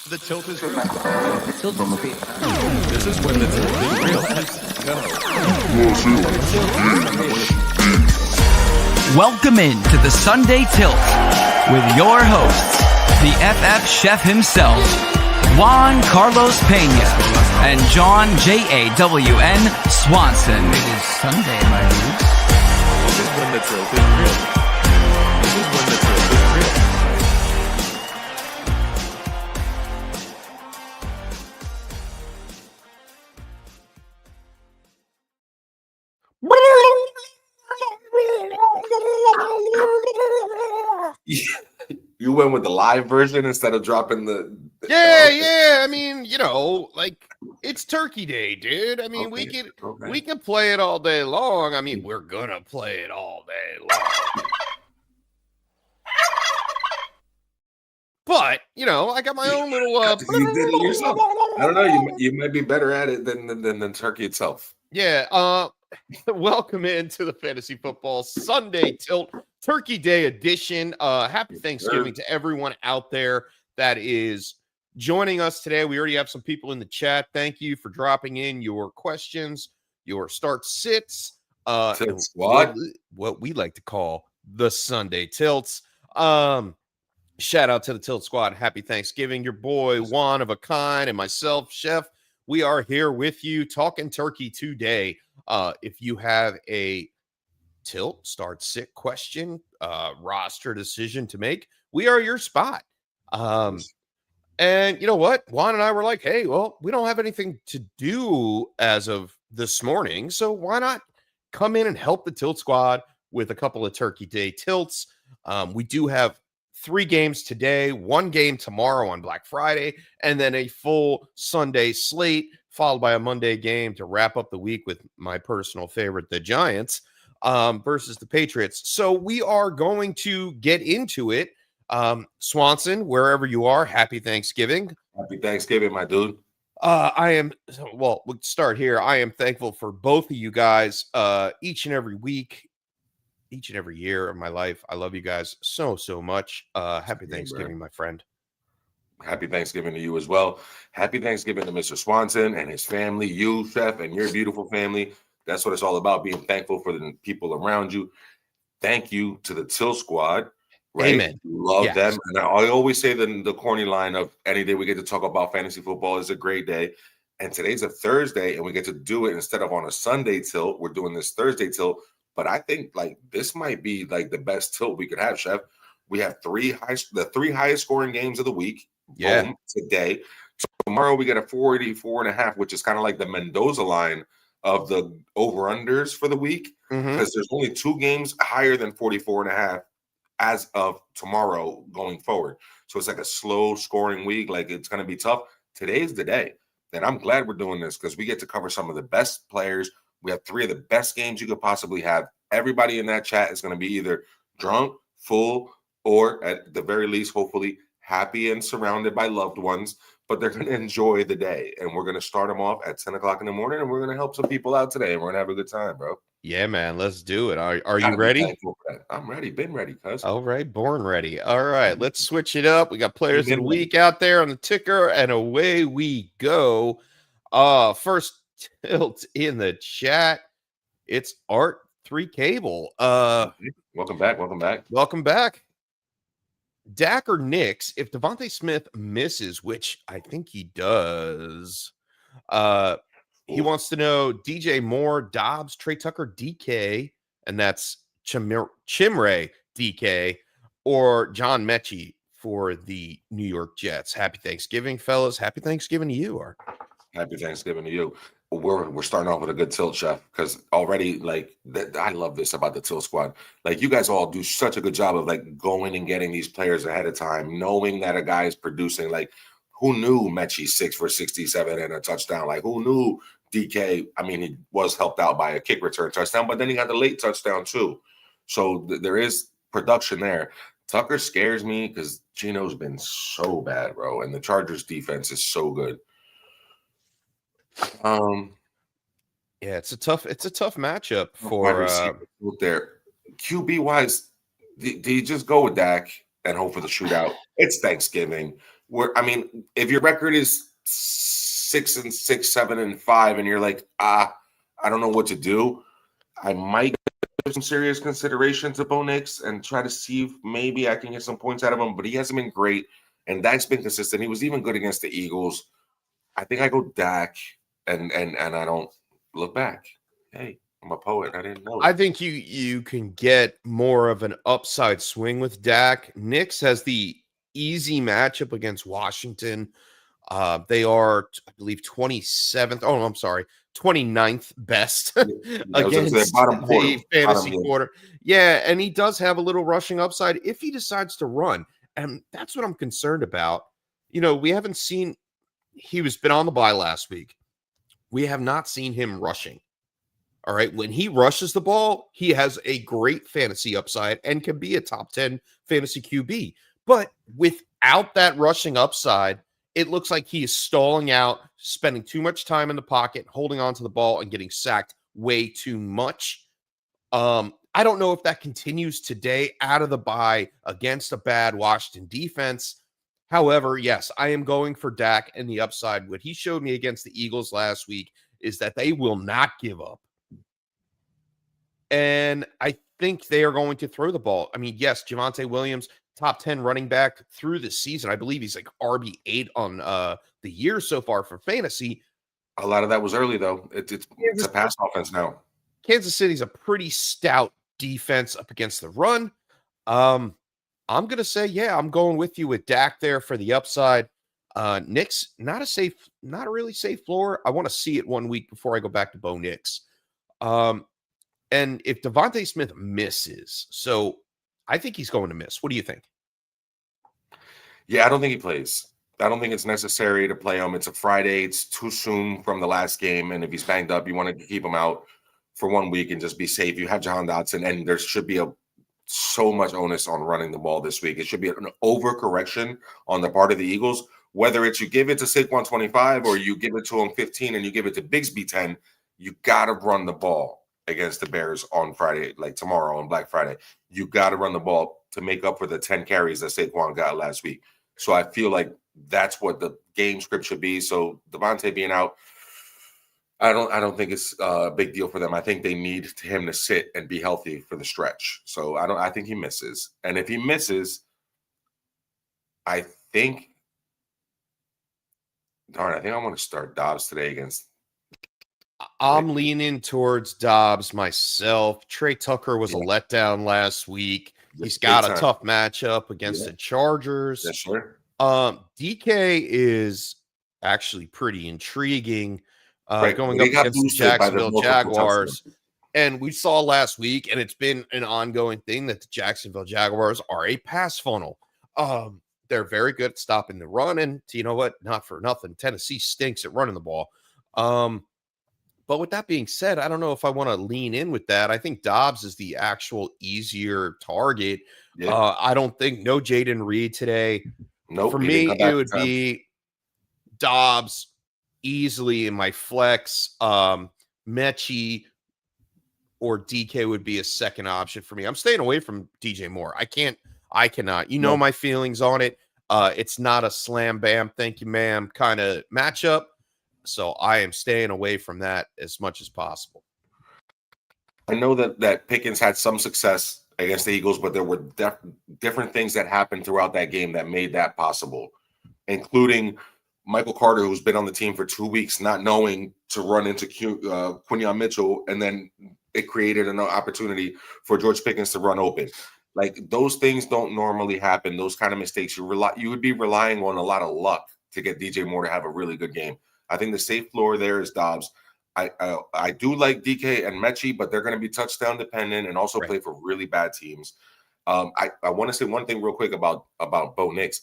The tilt is real. The tilt is real. This is when the tilt is real. Let's go. Welcome into the Sunday Tilt with your hosts, the FF chef himself, Juan Carlos Pena, and John JAWN Swanson. It is Sunday, my dudes. This is when the tilt is real. This is when the tilt is real. You went with the live version instead of dropping the. Yeah. I mean, it's Turkey Day, dude. I mean, we can play it all day long. I mean, we're gonna play it all day long. But I got my own little. You did it yourself. I don't know. You might be better at it than Turkey itself. Yeah. Welcome into the Fantasy Football Sunday Tilt Turkey Day edition. Happy Thanksgiving to everyone out there that is joining us today. We already have some people in the chat. Thank you for dropping in your questions, your start sits, Squad. what we like to call the Sunday Tilts. Shout out to the Tilt Squad. Happy Thanksgiving. Your boy Juan of a Kind and myself, Chef. We are here with you talking turkey today. If you have a tilt, start, sit question, roster decision to make, we are your spot. And you know what? Juan and I were like, hey, well, we don't have anything to do as of this morning, so why not come in and help the Tilt Squad with a couple of Turkey Day tilts? We do have 3 games today, 1 game tomorrow on Black Friday, and then a full Sunday slate, followed by a Monday game to wrap up the week with my personal favorite, the Giants, versus the Patriots. So we are going to get into it. Swanson, wherever you are, happy Thanksgiving. Happy Thanksgiving, my dude. We'll start here. I am thankful for both of you guys each and every week, each and every year of my life. I love you guys so much. Happy Thanksgiving, my friend. Happy Thanksgiving to you as well. Happy Thanksgiving to Mr. Swanson and his family, you, Chef, and your beautiful family. That's what it's all about, being thankful for the people around you. Thank you to the Till Squad. Right? Amen. Love them. And I always say the corny line of any day we get to talk about fantasy football is a great day. And today's a Thursday, and we get to do it instead of on a Sunday tilt. We're doing this Thursday tilt. But I think this might be the best tilt we could have, Chef. We have the 3 highest scoring games of the week. Yeah. Boom, today. Tomorrow we get a 484.5, which is kind of like the Mendoza line of the over-unders for the week. Because there's only 2 games higher than 44.5 as of tomorrow going forward. So it's like a slow scoring week. It's going to be tough. Today's the day. And I'm glad we're doing this because we get to cover some of the best players. We have 3 of the best games you could possibly have. Everybody in that chat is going to be either drunk, full, or at the very least, hopefully, happy and surrounded by loved ones. But they're going to enjoy the day. And we're going to start them off at 10 o'clock in the morning. And we're going to help some people out today. And we're going to have a good time, bro. Yeah, man. Let's do it. Are you ready? I'm ready. Been ready, cuz. All right. Born ready. All right. Let's switch it up. We got players of the week out there on the ticker. And away we go. First tilt in the chat. It's Art 3 Cable. Welcome back. Dak or Knicks, if Devontae Smith misses, which I think he does, he wants to know DJ Moore, Dobbs, Trey Tucker, DK, and that's Chimray DK, or John Mechie for the New York Jets. Happy Thanksgiving, fellas. Happy Thanksgiving to you, Art. Happy Thanksgiving to you. We're starting off with a good tilt, Chef, because already I love this about the Tilt Squad. You guys all do such a good job of going and getting these players ahead of time, knowing that a guy is producing. Who knew Mechie 6 for 67 and a touchdown? Who knew DK? I mean, he was helped out by a kick return touchdown, but then he got the late touchdown too. So there is production there. Tucker scares me because Gino's been so bad, bro, and the Chargers defense is so good. Yeah, it's a tough matchup for there. QB wise, do you just go with Dak and hope for the shootout? It's Thanksgiving. I mean, if your record is 6-6, 7-5, and you're like, I don't know what to do, I might give some serious consideration to Bo Nix and try to see if maybe I can get some points out of him. But he hasn't been great, and Dak's been consistent. He was even good against the Eagles. I think I go Dak, and I don't look back. Hey, I'm a poet. I didn't know. I think you can get more of an upside swing with Dak. Nix has the easy matchup against Washington. They are, I believe, 27th. Oh, I'm sorry, 29th best against the fantasy quarter. Yeah, and he does have a little rushing upside if he decides to run. And that's what I'm concerned about. We haven't seen – he was been on the bye last week. We have not seen him rushing. All right. When he rushes the ball, he has a great fantasy upside and can be a top 10 fantasy QB. But without that rushing upside, it looks like he is stalling out, spending too much time in the pocket, holding on to the ball, and getting sacked way too much. I don't know if that continues today out of the bye against a bad Washington defense. However, yes, I am going for Dak and the upside. What he showed me against the Eagles last week is that they will not give up. And I think they are going to throw the ball. I mean, yes, Javonte Williams, top 10 running back through the season. I believe he's like RB8 on the year so far for fantasy. A lot of that was early, though. It's a pass offense now. Kansas City's a pretty stout defense up against the run. I'm going to say, yeah, I'm going with you with Dak there for the upside. Nix, not a really safe floor. I want to see it 1 week before I go back to Bo Nix. And if Devontae Smith misses, so I think he's going to miss. What do you think? Yeah, I don't think he plays. I don't think it's necessary to play him. It's a Friday. It's too soon from the last game. And if he's banged up, you want to keep him out for 1 week and just be safe. You have Jahan Dotson, and there should be so much onus on running the ball this week. It should be an overcorrection on the part of the Eagles. Whether it's you give it to Saquon 25 or you give it to him 15 and you give it to Bigsby 10, you got to run the ball against the Bears on Friday, like tomorrow on Black Friday. You got to run the ball to make up for the 10 carries that Saquon got last week. So I feel like that's what the game script should be. So Devontae being out, I don't think it's a big deal for them. I think they need him to sit and be healthy for the stretch. So I think he misses. And if he misses, I think I want to start Dobbs today against. I'm leaning towards Dobbs myself. Trey Tucker was a letdown last week. He's got a tough matchup against the Chargers. Yes, sir. DK is actually pretty intriguing going up against the Jacksonville Jaguars. And we saw last week, and it's been an ongoing thing, that the Jacksonville Jaguars are a pass funnel. They're very good at stopping the run. And you know what? Not for nothing, Tennessee stinks at running the ball. But with that being said, I don't know if I want to lean in with that. I think Dobbs is the actual easier target. Yeah. I don't think no Jaden Reed today. Nope, for me, it would be Dobbs easily in my flex. Mechie or DK would be a second option for me. I'm staying away from DJ Moore. I cannot. You know my feelings on it. It's not a slam bam, thank you, ma'am kind of matchup. So I am staying away from that as much as possible. I know that Pickens had some success against the Eagles, but there were different things that happened throughout that game that made that possible, including Michael Carter, who's been on the team for 2 weeks, not knowing to run into Quinyon Mitchell, and then it created an opportunity for George Pickens to run open. Like, those things don't normally happen. Those kind of mistakes, you would be relying on a lot of luck to get DJ Moore to have a really good game. I think the safe floor there is Dobbs. I do like DK and Mechie, but they're going to be touchdown dependent and also play for really bad teams. I want to say one thing real quick about Bo Nix.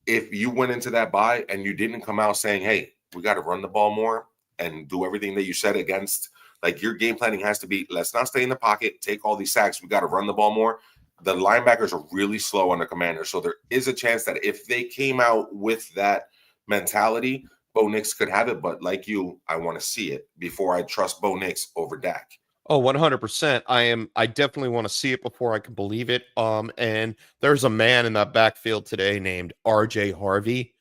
If you went into that bye and you didn't come out saying, hey, we got to run the ball more and do everything that you said against, like, your game planning has to be, let's not stay in the pocket, take all these sacks, we got to run the ball more. The linebackers are really slow on the Commanders, so there is a chance that if they came out with that mentality, Bo Nix could have it. But like you, I want to see it before I trust Bo Nix over Dak. Oh, 100%. I definitely want to see it before I can believe it. And there's a man in that backfield today named RJ Harvey.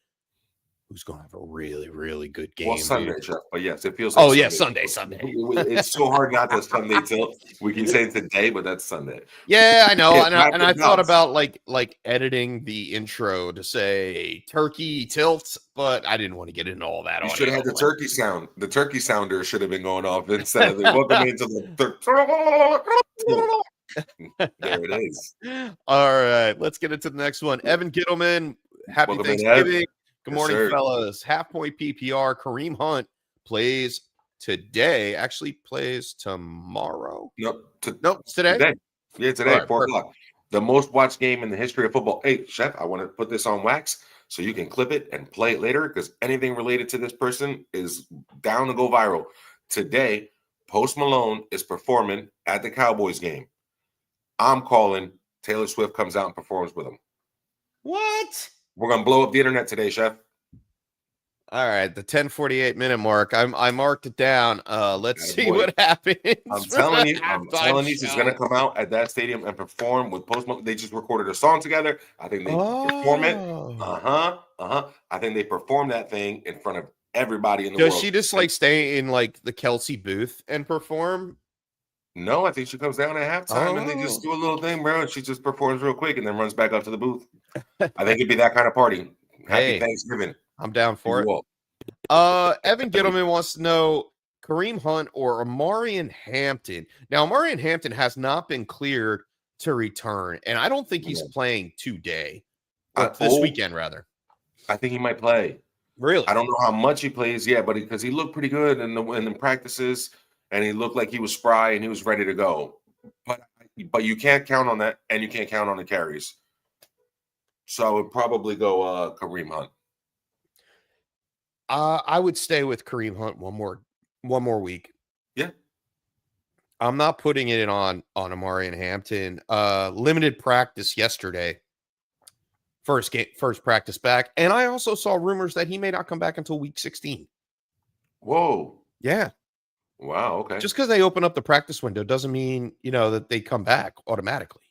who's going to have a really, really good game. Well, Sunday, dude. Jeff. But yes, it feels like Sunday. It's so hard not to Sunday tilt. We can say today, but that's Sunday. Yeah, I know. Yeah, And I thought about like editing the intro to say turkey tilt, but I didn't want to get into all that. You should have had the turkey sound. The turkey sounder should have been going off instead of the welcome into the there it is. All right, let's get into the next one. Evan Gittleman, happy Welcome in, Thanksgiving. Good Yes, morning, sir. fellas. Half point PPR. Kareem Hunt plays today. Actually plays tomorrow. Nope. Nope, it's today. Yeah, today, All right, 4 o'clock. The most watched game in the history of football. Hey, Chef, I want to put this on wax so you can clip it and play it later because anything related to this person is down to go viral. Today, Post Malone is performing at the Cowboys game. I'm calling Taylor Swift comes out and performs with him. What? We're going to blow up the internet today, Chef. All right, the 10:48-minute mark. I marked it down. Let's see boy. what happens. I'm telling you, she's going to come out at that stadium and perform with Post Malone. They just recorded a song together. I think they perform it. I think they perform that thing in front of everybody in the world. Does she just like stay in like the Kelsey booth and perform? No, I think she comes down at halftime and they just do a little thing, bro, and she just performs real quick and then runs back up to the booth. I think it'd be that kind of party. Happy Thanksgiving. I'm down for it. Well, Evan Gittleman wants to know Kareem Hunt or Amarian Hampton. Now, Amarian Hampton has not been cleared to return, and I don't think he's playing today. This weekend, rather. I think he might play. Really? I don't know how much he plays yet, but because he looked pretty good in the practices, and he looked like he was spry and he was ready to go. But you can't count on that, and you can't count on the carries. So I would probably go Kareem Hunt. I would stay with Kareem Hunt one more week. Yeah. I'm not putting it on Amarian Hampton. Limited practice yesterday. First practice back. And I also saw rumors that he may not come back until week 16. Whoa. Yeah. Wow. Okay. Just because they open up the practice window doesn't mean, that they come back automatically.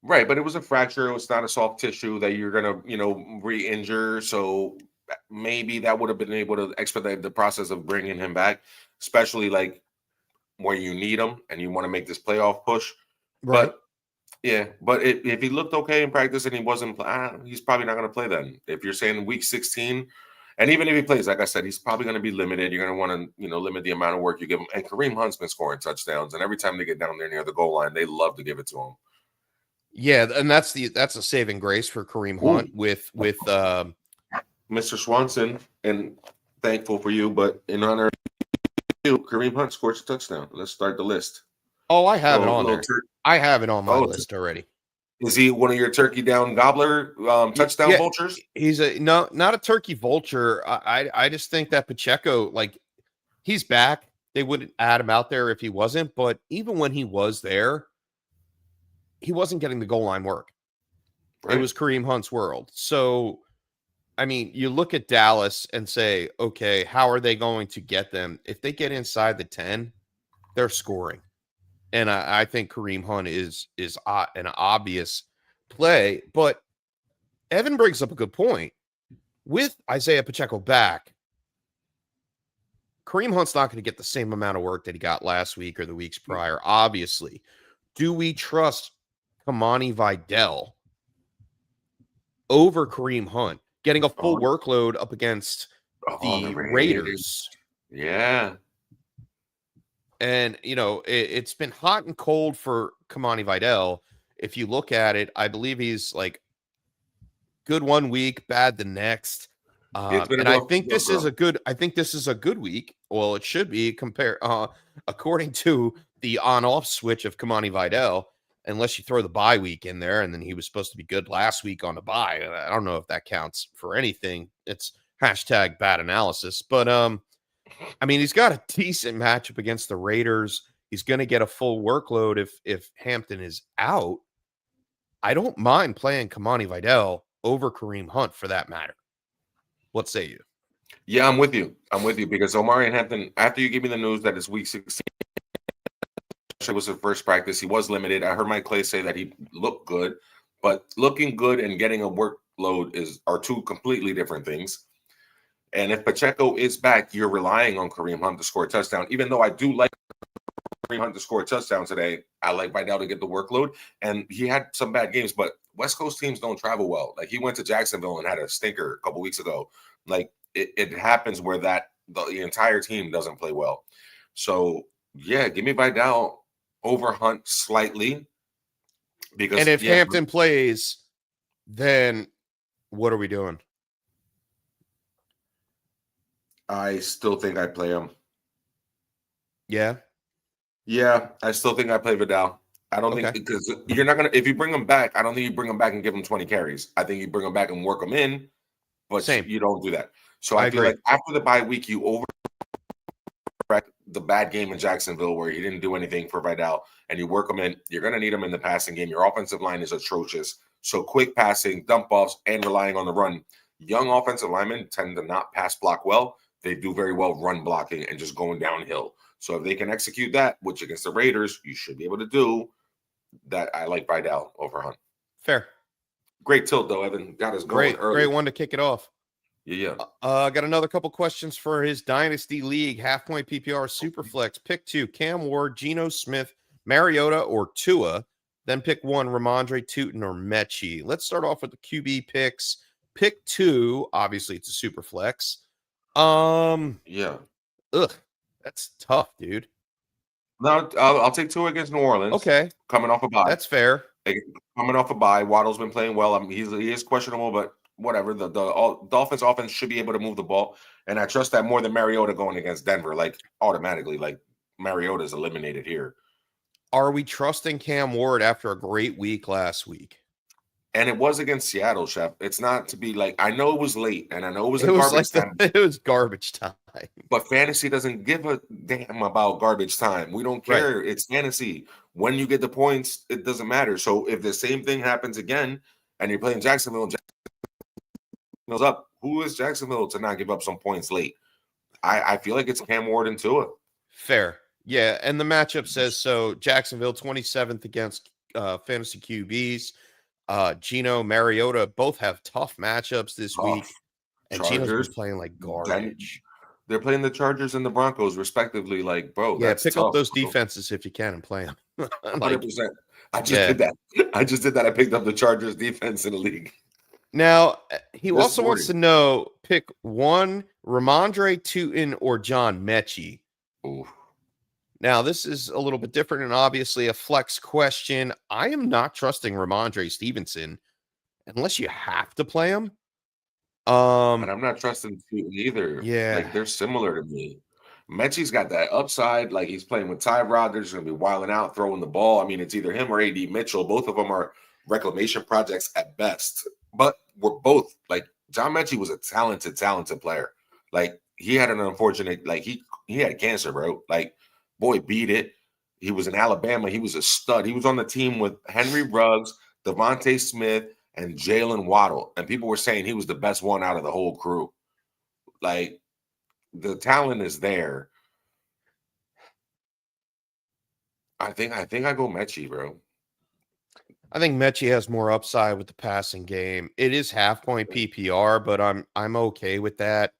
Right. But it was a fracture. It was not a soft tissue that you're going to, re-injure. So maybe that would have been able to expedite the process of bringing him back, especially like where you need him and you want to make this playoff push. Right. But yeah, but if he looked okay in practice and he wasn't, he's probably not going to play then. If you're saying week 16, and even if he plays, like I said, he's probably going to be limited. You're going to want to, limit the amount of work you give him. And Kareem Hunt's been scoring touchdowns, and every time they get down there near the goal line, they love to give it to him. Yeah, and that's a saving grace for Kareem Hunt with Mr. Swanson, and thankful for you, but in honor of you, Kareem Hunt scores a touchdown. Let's start the list. Oh, I have it on there. I have it on my list already. Is he one of your turkey down gobbler touchdown vultures? He's not a turkey vulture. I just think that Pacheco, he's back. They wouldn't add him out there if he wasn't, but even when he was there, he wasn't getting the goal line work. Right. It was Kareem Hunt's world. So, I mean, you look at Dallas and say, okay, how are they going to get them? If they get inside the 10, they're scoring. And I think Kareem Hunt is an obvious play. But Evan brings up a good point. With Isaiah Pacheco back, Kareem Hunt's not going to get the same amount of work that he got last week or the weeks prior, obviously. Do we trust Kamani Vidal over Kareem Hunt, getting a full workload up against the Raiders? Yeah. And, it's been hot and cold for Kamani Vidal. If you look at it, I believe he's good one week, bad the next. And I think this is a good week. Well, it should be according to the on-off switch of Kamani Vidal, unless you throw the bye week in there. And then he was supposed to be good last week on the bye. I don't know if that counts for anything. It's #bad analysis, but, he's got a decent matchup against the Raiders. He's going to get a full workload if Hampton is out. I don't mind playing Kamani Vidal over Kareem Hunt for that matter. What say you? Yeah, I'm with you. Because Omari and Hampton, after you give me the news that it's week 16, it was his first practice. He was limited. I heard Mike Clay say that he looked good, but looking good and getting a workload are two completely different things. And if Pacheco is back, you're relying on Kareem Hunt to score a touchdown. Even though I do like Kareem Hunt to score a touchdown today, I like Vidal to get the workload. And he had some bad games, but West Coast teams don't travel well. Like he went to Jacksonville and had a stinker a couple weeks ago. Like it happens where the entire team doesn't play well. So yeah, give me Vidal over Hunt slightly. Because and if Hampton plays, then what are we doing? I still think I play him. Yeah. Yeah, I still think I play Vidal. I don't think because you're not gonna if you bring him back, I don't think you bring him back and give him 20 carries. I think you bring him back and work him in, but you don't do that. So I feel like after the bye week, you over the bad game in Jacksonville where he didn't do anything for Vidal, and you work him in. You're gonna need him in the passing game. Your offensive line is atrocious. So quick passing, dump offs, and relying on the run. Young offensive linemen tend to not pass block well. They do very well run blocking and just going downhill. So if they can execute that, which against the Raiders, you should be able to do that. I like Vidal over Hunt. Fair. Great tilt, though, Evan. Got us going early. Great one to kick it off. Yeah. Got another couple questions for his Dynasty League. Half-point PPR Superflex. Pick 2, Cam Ward, Geno Smith, Mariota, or Tua. Then pick 1, Ramondre, Tootin, or Mechie. Let's start off with the QB picks. Pick 2, obviously it's a Superflex. Yeah. Ugh. That's tough, dude. No, I'll take Tua against New Orleans. Okay. Coming off a bye. That's fair. Coming off a bye. Waddle's been playing well. I mean, he is questionable, but whatever. The Dolphins offense should be able to move the ball. And I trust that more than Mariota going against Denver. Like, automatically, like, Mariota is eliminated here. Are we trusting Cam Ward after a great week last week? And it was against Seattle, Chef. It's not to be like, I know it was late, and I know it was garbage time. It was garbage time. But fantasy doesn't give a damn about garbage time. We don't care. Right. It's fantasy. When you get the points, it doesn't matter. So if the same thing happens again, and you're playing Jacksonville, Jacksonville's up. Who is Jacksonville to not give up some points late? I feel like it's Cam Ward and Tua. Fair. Yeah, and the matchup says so. Jacksonville 27th against fantasy QBs. Geno, Mariota both have tough matchups this week, and Geno's been playing like garbage. They're playing the Chargers and the Broncos, respectively. Like, bro, yeah, pick up those defenses if you can and play them. 100%. I just did that. I picked up the Chargers defense in the league. Now, he also wants to know, pick 1, Ramondre, Tootin, or John Mechie. Ooh. Now, this is a little bit different and obviously a flex question. I am not trusting Ramondre Stevenson unless you have to play him. And I'm not trusting Tootin either. Yeah. Like, they're similar to me. Mechie's got that upside. Like, he's playing with Tyrod. They're just going to be wilding out, throwing the ball. I mean, it's either him or A.D. Mitchell. Both of them are reclamation projects at best. But we're both, like, John Mechie was a talented player. Like, he had an unfortunate, like, he had cancer, bro. Like, boy, beat it. He was in Alabama. He was a stud. He was on the team with Henry Ruggs, Devontae Smith, and Jalen Waddle. And people were saying he was the best one out of the whole crew. Like, the talent is there. I think I go Mechie, bro. I think Mechie has more upside with the passing game. It is half-point PPR, but I'm okay with that.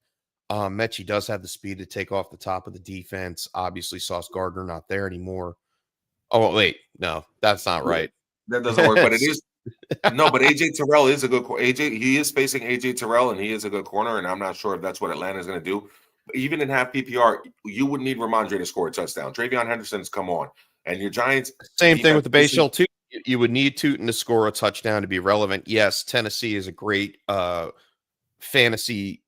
Mechie does have the speed to take off the top of the defense. Obviously, Sauce Gardner not there anymore. Oh, wait. No, that's not right. That doesn't work, but it is. No, but AJ Terrell is a good he is facing AJ Terrell, and he is a good corner, and I'm not sure if that's what Atlanta is going to do. But even in half PPR, you would need Ramondre to score a touchdown. Travion Henderson's come on. And your Giants. Same thing with the base shell, too. You would need Tootin to score a touchdown to be relevant. Yes, Tennessee is a great fantasy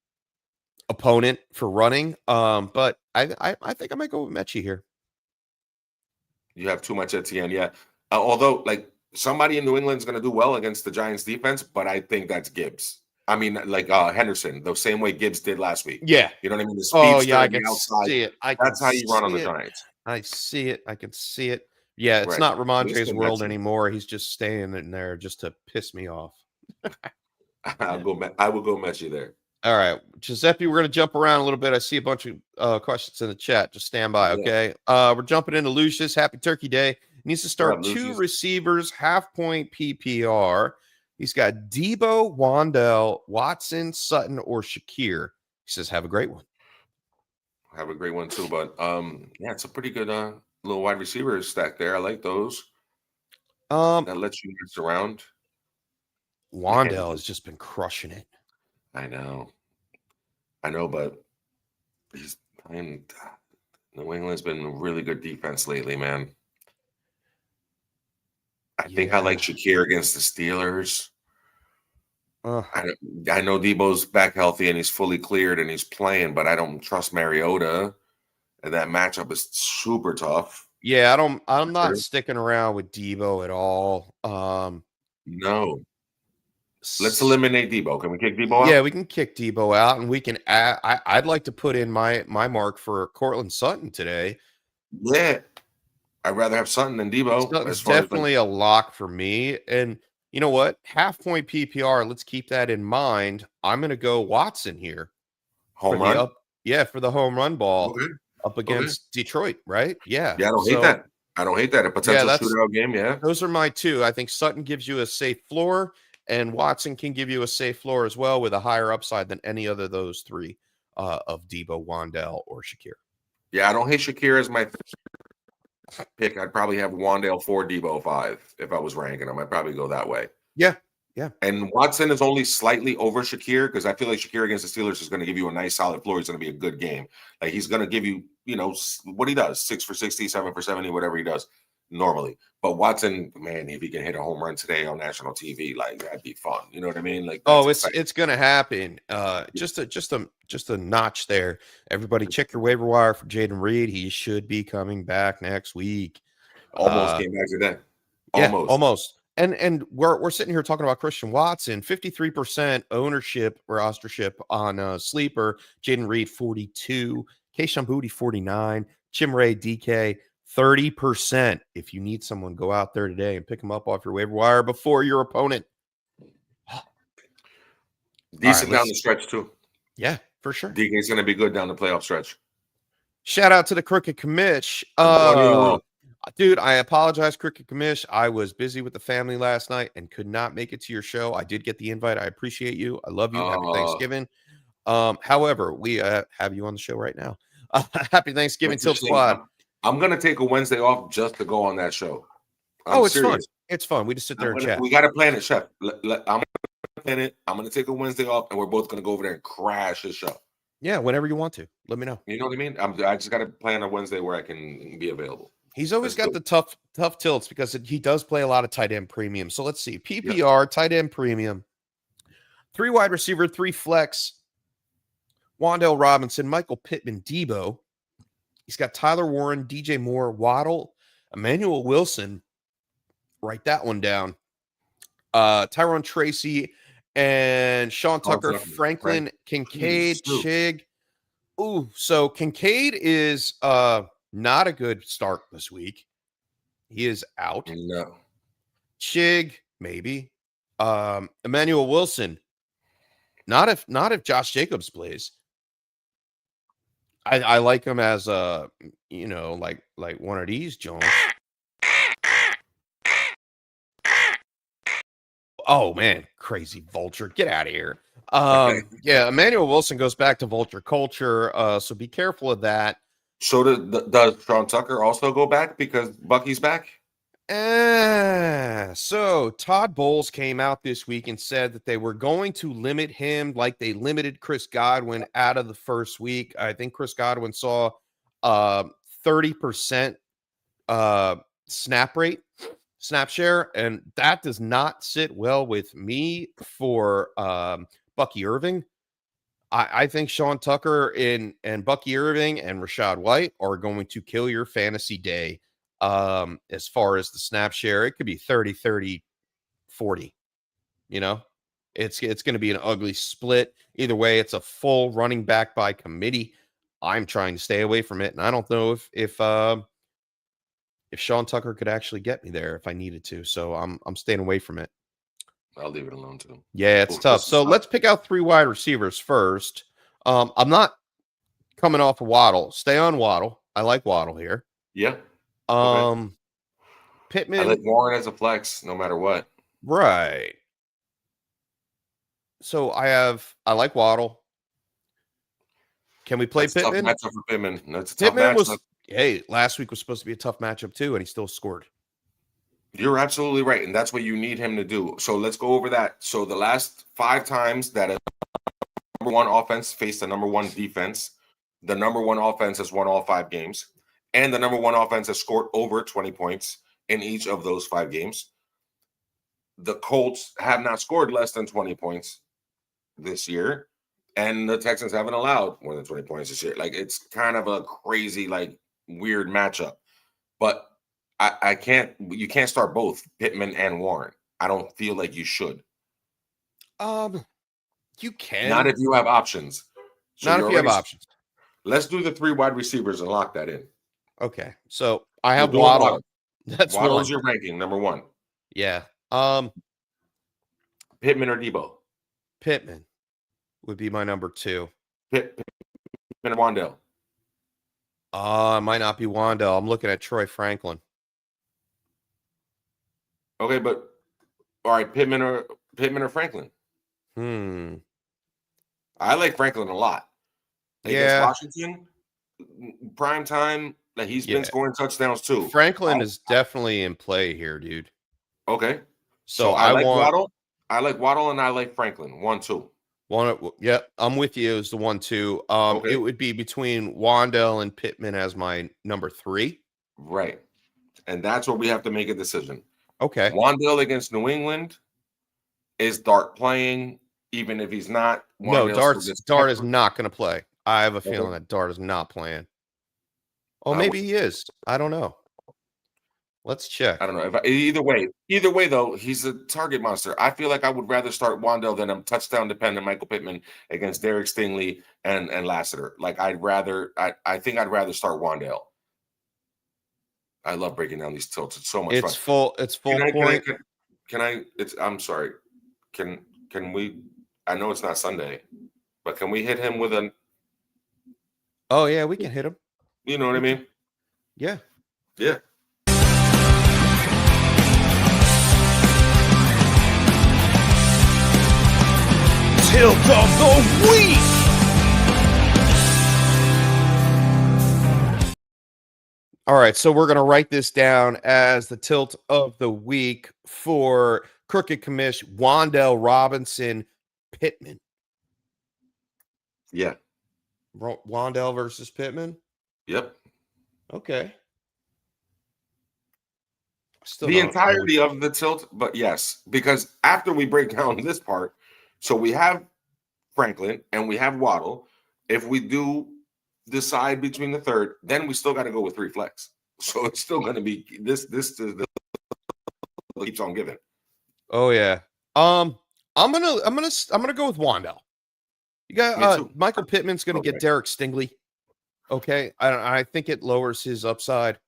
opponent for running. But I think I might go with Mechie here. You have too much Etienne, yeah. Although, like, somebody in New England is going to do well against the Giants defense, but I think that's Gibbs. I mean, like Henderson, the same way Gibbs did last week. Yeah. You know what I mean? The speedster I can see it. That's how you run on the Giants. I see it. I can see it. Yeah, it's not Ramondre's world anymore. He's just staying in there just to piss me off. I will go Mechie there. All right, Giuseppe, we're going to jump around a little bit. I see a bunch of questions in the chat. Just stand by, okay? We're jumping into Lucius. Happy Turkey Day. He needs to start 2 receivers, half-point PPR. He's got Debo, Wandell, Watson, Sutton, or Shakir. He says, have a great one. Have a great one too. But yeah, it's a pretty good little wide receiver stack there. I like those. That lets you mix around. Wandell has just been crushing it. I know, but he's playing. New England's been really good defense lately, man. I think I like Shakir against the Steelers. I know Debo's back healthy and he's fully cleared and he's playing, but I don't trust Mariota, and that matchup is super tough. Yeah, I'm not sticking around with Debo at all. No. Let's eliminate Debo. Can we kick Debo out? Yeah, we can kick Debo out, and we can add. I'd like to put in my mark for Cortland Sutton today. Yeah, I'd rather have Sutton than Debo. Sutton's definitely a lock for me. And you know what? Half point PPR. Let's keep that in mind. I'm going to go Watson here. Home run? For the home run ball up against Detroit, right? Yeah. Yeah, I don't hate that. I don't hate that. A potential shootout game, yeah. Those are my two. I think Sutton gives you a safe floor, and Watson can give you a safe floor as well with a higher upside than any other of those three of Debo, Wandell, or Shakir. Yeah, I don't hate Shakir as my pick. I'd probably have Wandell 4, Debo 5 if I was ranking them. I'd probably go that way. Yeah. And Watson is only slightly over Shakir because I feel like Shakir against the Steelers is going to give you a nice solid floor. He's going to be a good game. Like he's going to give you, what he does, 6 for 60, 7 for 70, whatever he does normally. But Watson, man, if he can hit a home run today on national TV, like that'd be fun. You know what I mean? Like, it's going to happen. Just a notch there. Everybody, check your waiver wire for Jaden Reed. He should be coming back next week. Almost came back today. Almost. And we're sitting here talking about Christian Watson, 53% ownership, rostership on Sleeper. Jaden Reed 42, Kayshon Boutte 49, Chimray DK 30%. If you need someone, go out there today and pick them up off your waiver wire before your opponent. Decent down the stretch too. Yeah, for sure. DK's going to be good down the playoff stretch. Shout out to the Crooked Commish. Dude, I apologize, Crooked Commish. I was busy with the family last night and could not make it to your show. I did get the invite. I appreciate you. I love you. Happy Thanksgiving. However, we have you on the show right now. Happy Thanksgiving, Tilt Squad. I'm going to take a Wednesday off just to go on that show. It's fun. It's fun. We just sit there and chat. We got to plan it, Chef. I'm going to plan it. I'm going to take a Wednesday off, and we're both going to go over there and crash his show. Yeah, whenever you want to. Let me know. You know what I mean? I just got to plan a Wednesday where I can be available. He's always got the tough tilts because he does play a lot of tight end premium. So let's see. PPR, tight end premium, 3 wide receiver, 3 flex, Wandell Robinson, Michael Pittman, Debo. He's got Tyler Warren, DJ Moore, Waddle, Emmanuel Wilson. Write that one down. Tyrone Tracy and Sean Tucker, Franklin, Kincaid, Chig. Ooh, so Kincaid is not a good start this week. He is out. No. Chig, maybe. Emmanuel Wilson. Not if Josh Jacobs plays. I like him as like one of these Jones. Oh man, crazy vulture. Get out of here. Yeah, Emmanuel Wilson goes back to vulture culture. So be careful of that. So does Sean Tucker also go back because Bucky's back? So Todd Bowles came out this week and said that they were going to limit him like they limited Chris Godwin out of the first week. I think Chris Godwin saw 30% snap share, and that does not sit well with me for Bucky Irving. I think Sean Tucker and Bucky Irving and Rashad White are going to kill your fantasy day. As far as the snap share, it could be 30, 30, 40. It's going to be an ugly split. Either way, it's a full running back by committee. I'm trying to stay away from it, and I don't know if Sean Tucker could actually get me there if I needed to. So I'm staying away from it. I'll leave it alone too. Yeah, it's tough. So let's pick out 3 wide receivers first. I'm not coming off of Waddle. Stay on Waddle. I like Waddle here. Yeah. Pittman. I like Warren as a flex, no matter what. Right. So I like Waddle. Can we play That's a tough Pittman? matchup for Pittman. That's a tough Pittman matchup. hey, last week was supposed to be a tough matchup too, and he still scored. You're absolutely right, and that's what you need him to do. So let's go over that. So the last 5 times that a number 1 offense faced the number 1 defense, the number 1 offense has won all 5 games, and the number 1 offense has scored over 20 points in each of those 5 games. The Colts have not scored less than 20 points this year, and the Texans haven't allowed more than 20 points this year. Like, it's kind of a crazy, like, weird matchup. But you can't start both Pittman and Warren. I don't feel like you should. You can. Not if you have options. So Not if you have options. Let's do the 3 wide receivers and lock that in. Okay. So I have We'll Waddle. That's Waddle's one. your ranking, number 1. Yeah. Pittman or Debo? Pittman would be my number 2. Pittman or Wandale? It might not be Wandale. I'm looking at Troy Franklin. Okay, but all right, Pittman or Franklin? I like Franklin a lot. Against Washington, prime time, like he's been scoring touchdowns too. Franklin is definitely in play here, dude. Okay. So I like Waddle. I like Waddle and I like Franklin. 1, 2. I'm with you as the 1, 2. Okay. It would be between Wandale and Pittman as my number 3. Right. And that's where we have to make a decision. Okay. Wandale against New England, is Dart playing, even if he's not? No, Dart is not going to play. I have a feeling that Dart is not playing. Oh, maybe he is. I don't know. Let's check. I don't know. Either way, though, he's a target monster. I feel like I would rather start Wandale than a touchdown-dependent Michael Pittman against Derek Stingley and Lassiter. Like, I think I'd rather start Wandale. I love breaking down these tilts. It's so much fun. It's full point. I'm sorry. Can we? I know it's not Sunday, but can we hit him with an? Oh yeah, we can hit him. You know what I mean? Yeah. Yeah. Tilt of the week. All right, so we're going to write this down as the tilt of the week for Crooked Commish, Wandale Robinson, Pittman. Yeah. Wandale versus Pittman? Yep. Okay. The entirety of the tilt, but yes, because after we break down this part, so we have Franklin and we have Waddle. If we do decide between the third, then we still got to go with 3 flex. So it's still going to be this keeps on giving. Oh yeah. I'm gonna go with Wandale. You got Michael Pittman's gonna get Derek Stingley. Okay. I think it lowers his upside.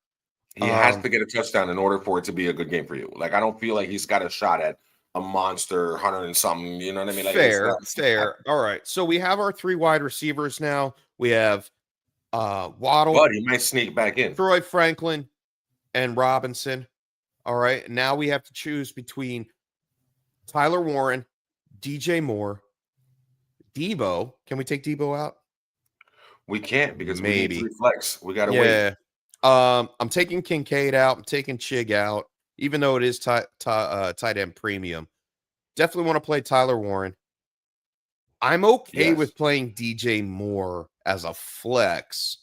He has to get a touchdown in order for it to be a good game for you. Like, I don't feel like he's got a shot at a monster 100 and something. You know what I mean? Like, fair. All right. So we have our 3 wide receivers now. We have Waddle, but he might sneak back in. Troy Franklin, and Robinson. All right. Now we have to choose between Tyler Warren, DJ Moore, Debo. Can we take Debo out? We can't because we maybe need 3 flex. We gotta wait. I'm taking Kincaid out. I'm taking Chig out, even though it is tight end premium. Definitely want to play Tyler Warren. I'm okay with playing DJ Moore as a flex.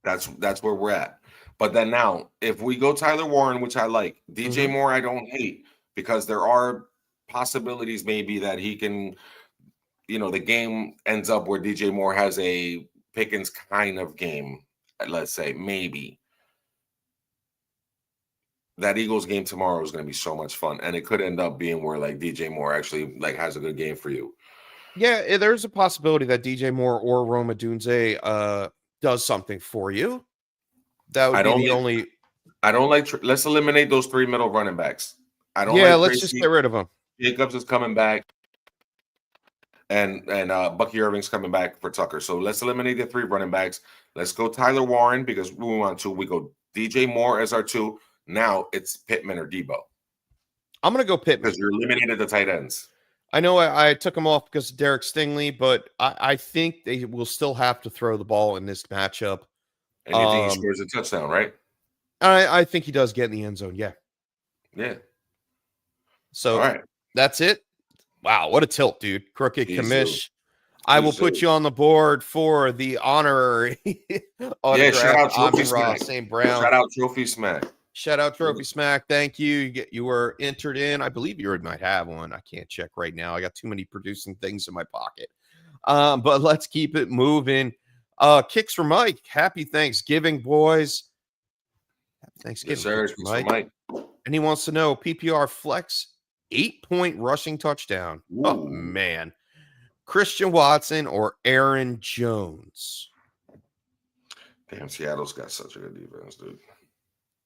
That's where we're at. But then now, if we go Tyler Warren, which I like, DJ Moore, I don't hate because there are possibilities maybe that he can, the game ends up where DJ Moore has a Pickens kind of game. Let's say maybe that Eagles game tomorrow is going to be so much fun, and it could end up being where like DJ Moore actually like has a good game for you. Yeah, there's a possibility that DJ Moore or Roma Dunze does something for you. That would be the only. I don't like. Let's eliminate those 3 middle running backs. I don't. Yeah, let's just get rid of them. Jacobs is coming back, and Bucky Irving's coming back for Tucker. So let's eliminate the 3 running backs. Let's go Tyler Warren because we want to. We go DJ Moore as our 2. Now it's Pittman or Debo. I'm gonna go Pittman because you're eliminated the tight ends. I know I took him off because of Derek Stingley, but I think they will still have to throw the ball in this matchup. And you think he scores a touchdown, right? I think he does get in the end zone. Yeah. Yeah. So all right. That's it. Wow, what a tilt, dude. Crooked Commish. I will put you on the board for the honorary autograph. Shout out Trophy Smack. St. Brown. Shout out Trophy Smack. Shout out Trophy Smack. Thank you. You were entered in. I believe you might have one. I can't check right now. I got too many producing things in my pocket. But let's keep it moving. Kicks for Mike. Happy Thanksgiving, boys. Happy Thanksgiving, yes, sir. Mike. And he wants to know PPR flex 8-point rushing touchdown. Ooh. Oh man. Christian Watson or Aaron Jones? Damn, Seattle's got such a good defense, dude.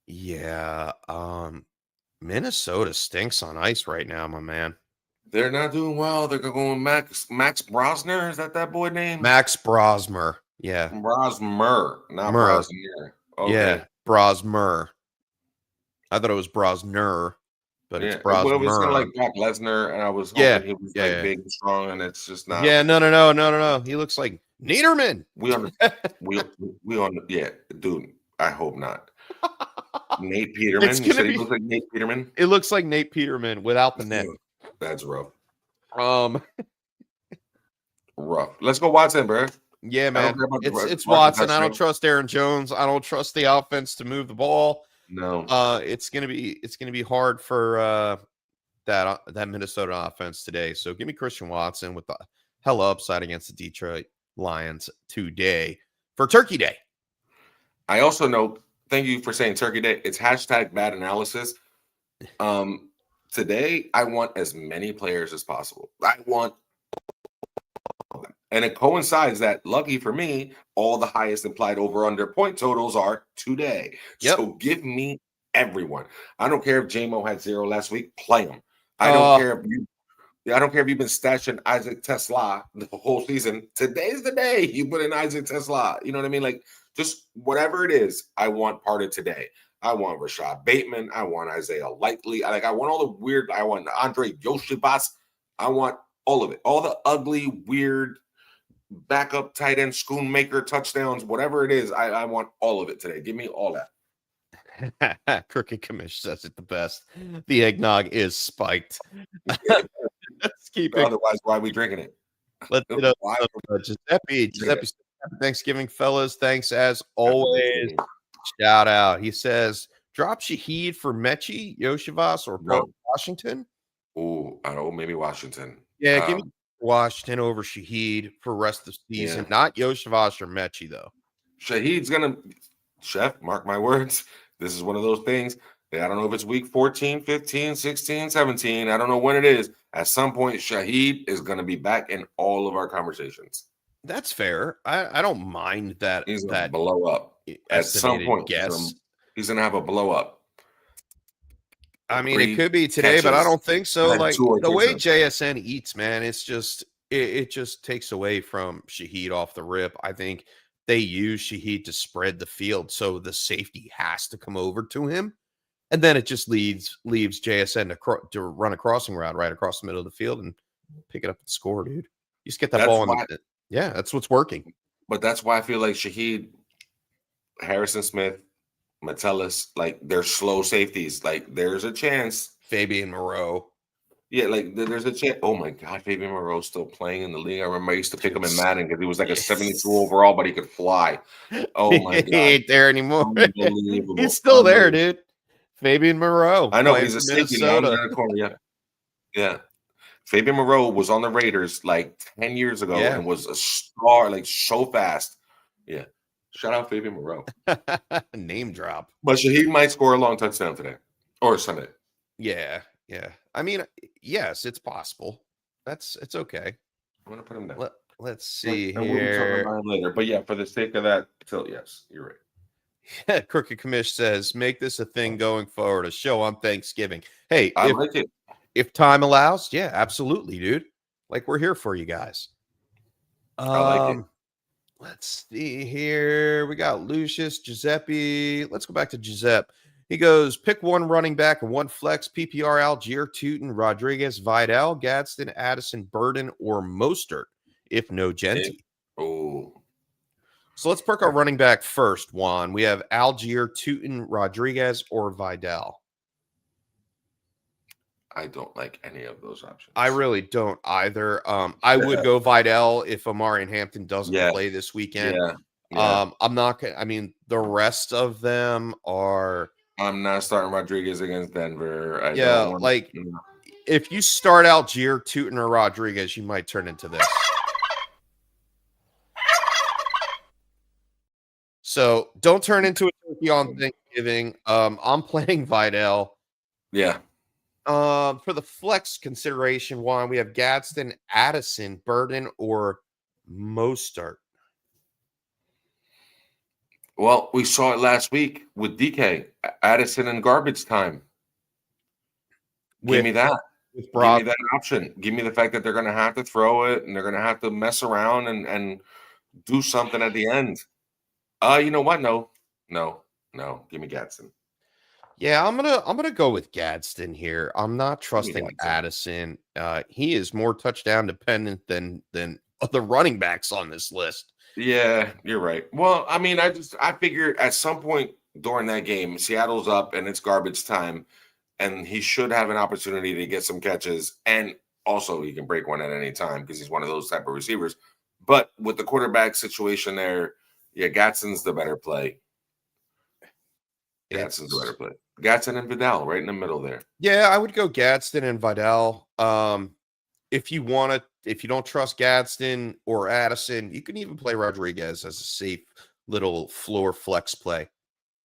Yeah. Minnesota stinks on ice right now, my man. They're not doing well. They're going Max Brosner. Is that boy name? Max Brosmer. Yeah. Brosmer, not Brosner. Okay. Yeah, Brosmer. I thought it was Brosner, but it's Brosmer. Well, it was kind of like Brock Lesnar, and I was hoping he was big and strong, and it's just not. Yeah, no. He looks like Niederman. We on, dude. I hope not. Nate Peterman. You said he looks like Nate Peterman. It looks like Nate Peterman without the net. That's rough. Rough. Let's go Watson, bro. Yeah, man. It's Watson. I don't trust Aaron Jones. I don't trust the offense to move the ball. No. It's gonna be hard for that Minnesota offense today. So give me Christian Watson with the hella upside against the Detroit Lions today for Turkey Day. I also know. Thank you for saying Turkey Day. It's #bad analysis. Today, I want as many players as possible. I want, and it coincides that, lucky for me, all the highest implied over/under point totals are today. Yep. So give me everyone. I don't care if JMO had 0 last week. Play him. I don't care if you. I don't care if you've been stashing Isaac Tesla the whole season. Today's the day you put in Isaac Tesla. You know what I mean? Like, just whatever it is, I want part of today. I want Rashad Bateman. I want Isaiah Likely. I want all the weird. I want Andre Yoshibas. I want all of it. All the ugly, weird, backup tight end, Schoonmaker touchdowns, whatever it is. I want all of it today. Give me all that. Crooked Commish says it the best. The eggnog is spiked. Let's keep it. Otherwise, why are we drinking it? Let's get up. Giuseppe, Thanksgiving, fellas. Thanks as always. Shout out. He says, drop Shaheed for Mechie, Yoshivas, or Washington. Oh, I don't know. Maybe Washington. Yeah, give me Washington over Shaheed for rest of the season. Not Yoshivas or Mechie, though. Shaheed's going to, Chef, mark my words. This is one of those things. I don't know if it's week 14, 15, 16, 17. I don't know when it is. At some point, Shaheed is going to be back in all of our conversations. That's fair. I don't mind that. He's going to blow up. At some point, he's going to have a blow up. I mean, it could be today, but I don't think so. Like the way JSN eats, man, it's just it just takes away from Shaheed off the rip. I think they use Shaheed to spread the field, so the safety has to come over to him. And then it just leaves JSN to run a crossing route right across the middle of the field and pick it up and score, dude. You just get that ball in the yeah, that's what's working. But that's why I feel like Shaheed, Harrison Smith, Metellus, like they're slow safeties. Like there's a chance. Fabian Moreau. Yeah, like there's a chance. Oh my God, Fabian Moreau's still playing in the league. I remember I used to pick him in Madden because he was like a 72 overall, but he could fly. Oh my God. He ain't there anymore. He's still there, dude. Fabian Moreau. I know he's a safety in the corner. Yeah. Fabian Moreau was on the Raiders like 10 years ago and was a star, like so fast. Yeah. Shout out Fabian Moreau. Name drop. But Shaheed might score a long touchdown today or Sunday. Yeah. I mean, yes, it's possible. It's okay. I'm gonna put him down. Let's see here. We'll later. But yeah, for the sake of that, so yes, you're right. Crooked Commish says, make this a thing going forward, a show on Thanksgiving. Hey, I like it. If time allows, yeah, absolutely, dude. Like, we're here for you guys. I like it. Let's see here. We got Lucius, Giuseppe. Let's go back to Giuseppe. He goes, pick one running back and one flex, PPR, Algier, Tootin, Rodriguez, Vidal, Gadsden, Addison, Burden, or Mostert, if no Genty. Oh. So let's perk our running back first, Juan. We have Algier, Tootin, Rodriguez, or Vidal. I don't like any of those options. I really don't either. I would go Vidal if Amari and Hampton doesn't play this weekend. I'm not going to, I mean, the rest of them are. I'm not starting Rodriguez against Denver. If you start Algier, Tootin, or Rodriguez, you might turn into this. So don't turn into a turkey on Thanksgiving. I'm playing Vidal. Yeah. For the flex consideration, Juan, we have Gadsden, Addison, Burden, or Mostert. Well, we saw it last week with DK, Addison, and garbage time. Give me that. Give me that option. Give me the fact that they're going to have to throw it and they're going to have to mess around and do something at the end. You know what? No. Give me Gadsden. Yeah, I'm gonna go with Gadsden here. I'm not trusting Addison. He is more touchdown dependent than other running backs on this list. Yeah, you're right. Well, I mean, I figure at some point during that game, Seattle's up and it's garbage time, and he should have an opportunity to get some catches, and also he can break one at any time because he's one of those type of receivers. But with the quarterback situation there, yeah, Gadsden's the better play. Gadsden's the better play. Gadsden and Vidal right in the middle there. Yeah, I would go Gadsden and Vidal. If you don't trust Gadsden or Addison, you can even play Rodriguez as a safe little floor flex play.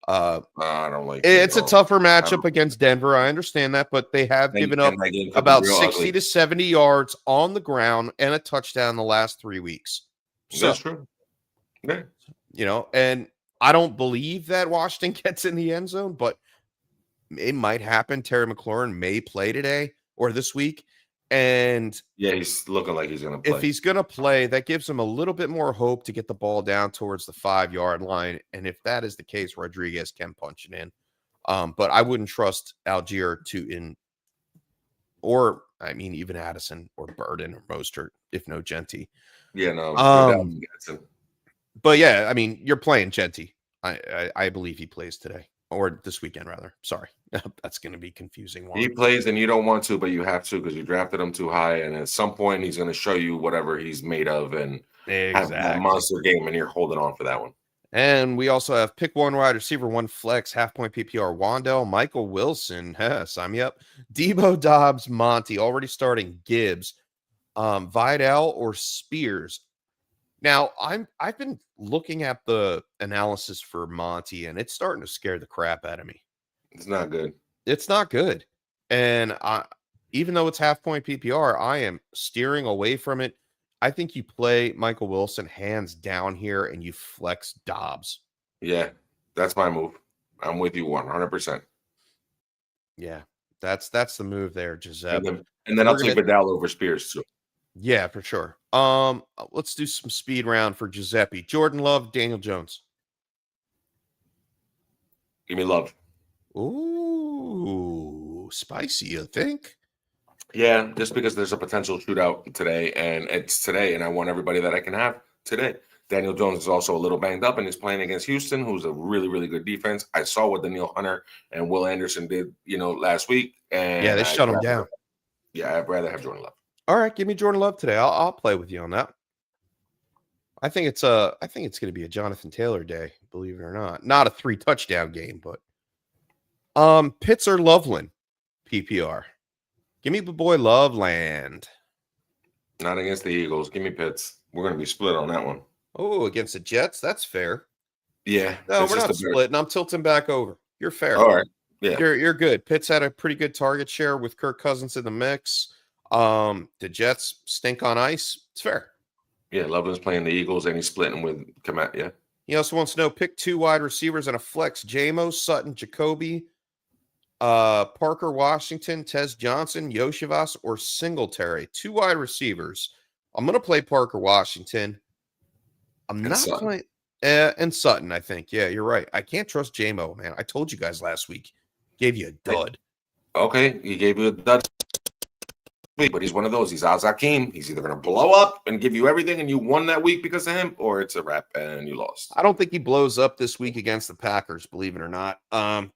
I don't like it. It's a tougher matchup against Denver. I understand that, but they have given up about 60 to 70 yards on the ground and a touchdown the last 3 weeks. So, that's true. Yeah. And I don't believe that Washington gets in the end zone, but it might happen. Terry McLaurin may play today or this week. And yeah, he's looking like he's going to play. If he's going to play, that gives him a little bit more hope to get the ball down towards the 5-yard line. And if that is the case, Rodriguez can punch it in. But I wouldn't trust Algier even Addison or Burden or Mostert, if no Genty. Yeah, no. But yeah, I mean, you're playing Genty. I believe he plays today. Or this weekend, rather. Sorry. That's going to be confusing. He plays and you don't want to, but you have to because you drafted him too high. And at some point, he's going to show you whatever he's made of and have a monster game. And you're holding on for that one. And we also have pick one wide receiver, one flex, half-point PPR, Wandell, Michael Wilson. Sign me up. Debo, Dobbs, Monty, already starting Gibbs, Vidal, or Spears. Now, I've been looking at the analysis for Monty, and it's starting to scare the crap out of me. It's not good. It's not good. And even though it's half-point PPR, I am steering away from it. I think you play Michael Wilson hands down here, and you flex Dobbs. Yeah, that's my move. I'm with you 100%. Yeah, that's the move there, Giuseppe. And then I'll take Vidal over Spears, too. Yeah, for sure. Let's do some speed round for Giuseppe. Jordan Love, Daniel Jones. Give me Love. Ooh, spicy, you think? Yeah, just because there's a potential shootout today, and it's today, and I want everybody that I can have today. Daniel Jones is also a little banged up, and he's playing against Houston, who's a really, really good defense. I saw what Daniil Hunter and Will Anderson did, last week. And yeah, they shut him down. Yeah, I'd rather have Jordan Love. All right, give me Jordan Love today. I'll play with you on that. I think it's going to be a Jonathan Taylor day, believe it or not. Not a 3-touchdown game, but Pitts or Loveland, PPR. Give me the boy Loveland. Not against the Eagles. Give me Pitts. We're going to be split on that one. Oh, against the Jets? That's fair. Yeah. No, we're not splitting. I'm tilting back over. You're fair. All right. Yeah. You're good. Pitts had a pretty good target share with Kirk Cousins in the mix. The Jets stink on ice. It's fair. Yeah, Loveland's playing the Eagles and he's splitting with Komet. Yeah. He also wants to know pick 2 wide receivers and a flex. Jamo, Sutton, Jacoby, Parker Washington, Tez Johnson, Yoshivas, or Singletary. 2 wide receivers. I'm going to play Parker Washington. I'm not playing and Sutton, I think. Yeah, you're right. I can't trust Jamo, man. I told you guys last week Gave you a dud. Okay, he gave you a dud, but he's one of those. He's Al-Zakim. He's either going to blow up and give you everything and you won that week because of him, or it's a wrap and you lost. I don't think he blows up this week against the Packers, believe it or not.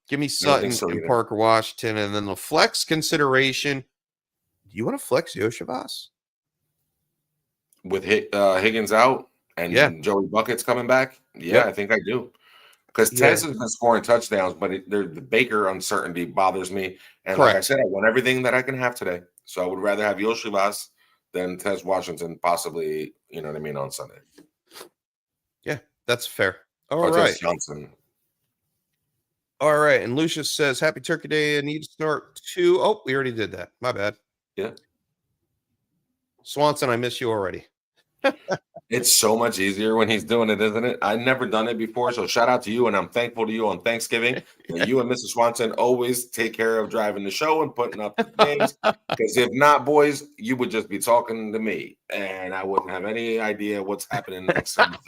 Give me Sutton and Parker Washington, and then the flex consideration. Do you want to flex Yoshivas? With Higgins out and Joey Bucket's coming back? Yeah, I think I do. Because Tez has been scoring touchdowns, but the Baker uncertainty bothers me. And like I said, I want everything that I can have today. So I would rather have Yoshivas than Tez Washington, possibly, you know what I mean, on Sunday. Yeah, that's fair. All right. Johnson. All right. And Lucius says, Happy Turkey Day. I need to start 2. Oh, we already did that. My bad. Yeah. Swanson, I miss you already. It's so much easier when he's doing it, isn't it? I've never done it before, so shout out to you, and I'm thankful to you on Thanksgiving. You and Mr. Swanson always take care of driving the show and putting up the games, because if not, boys, you would just be talking to me, and I wouldn't have any idea what's happening next month.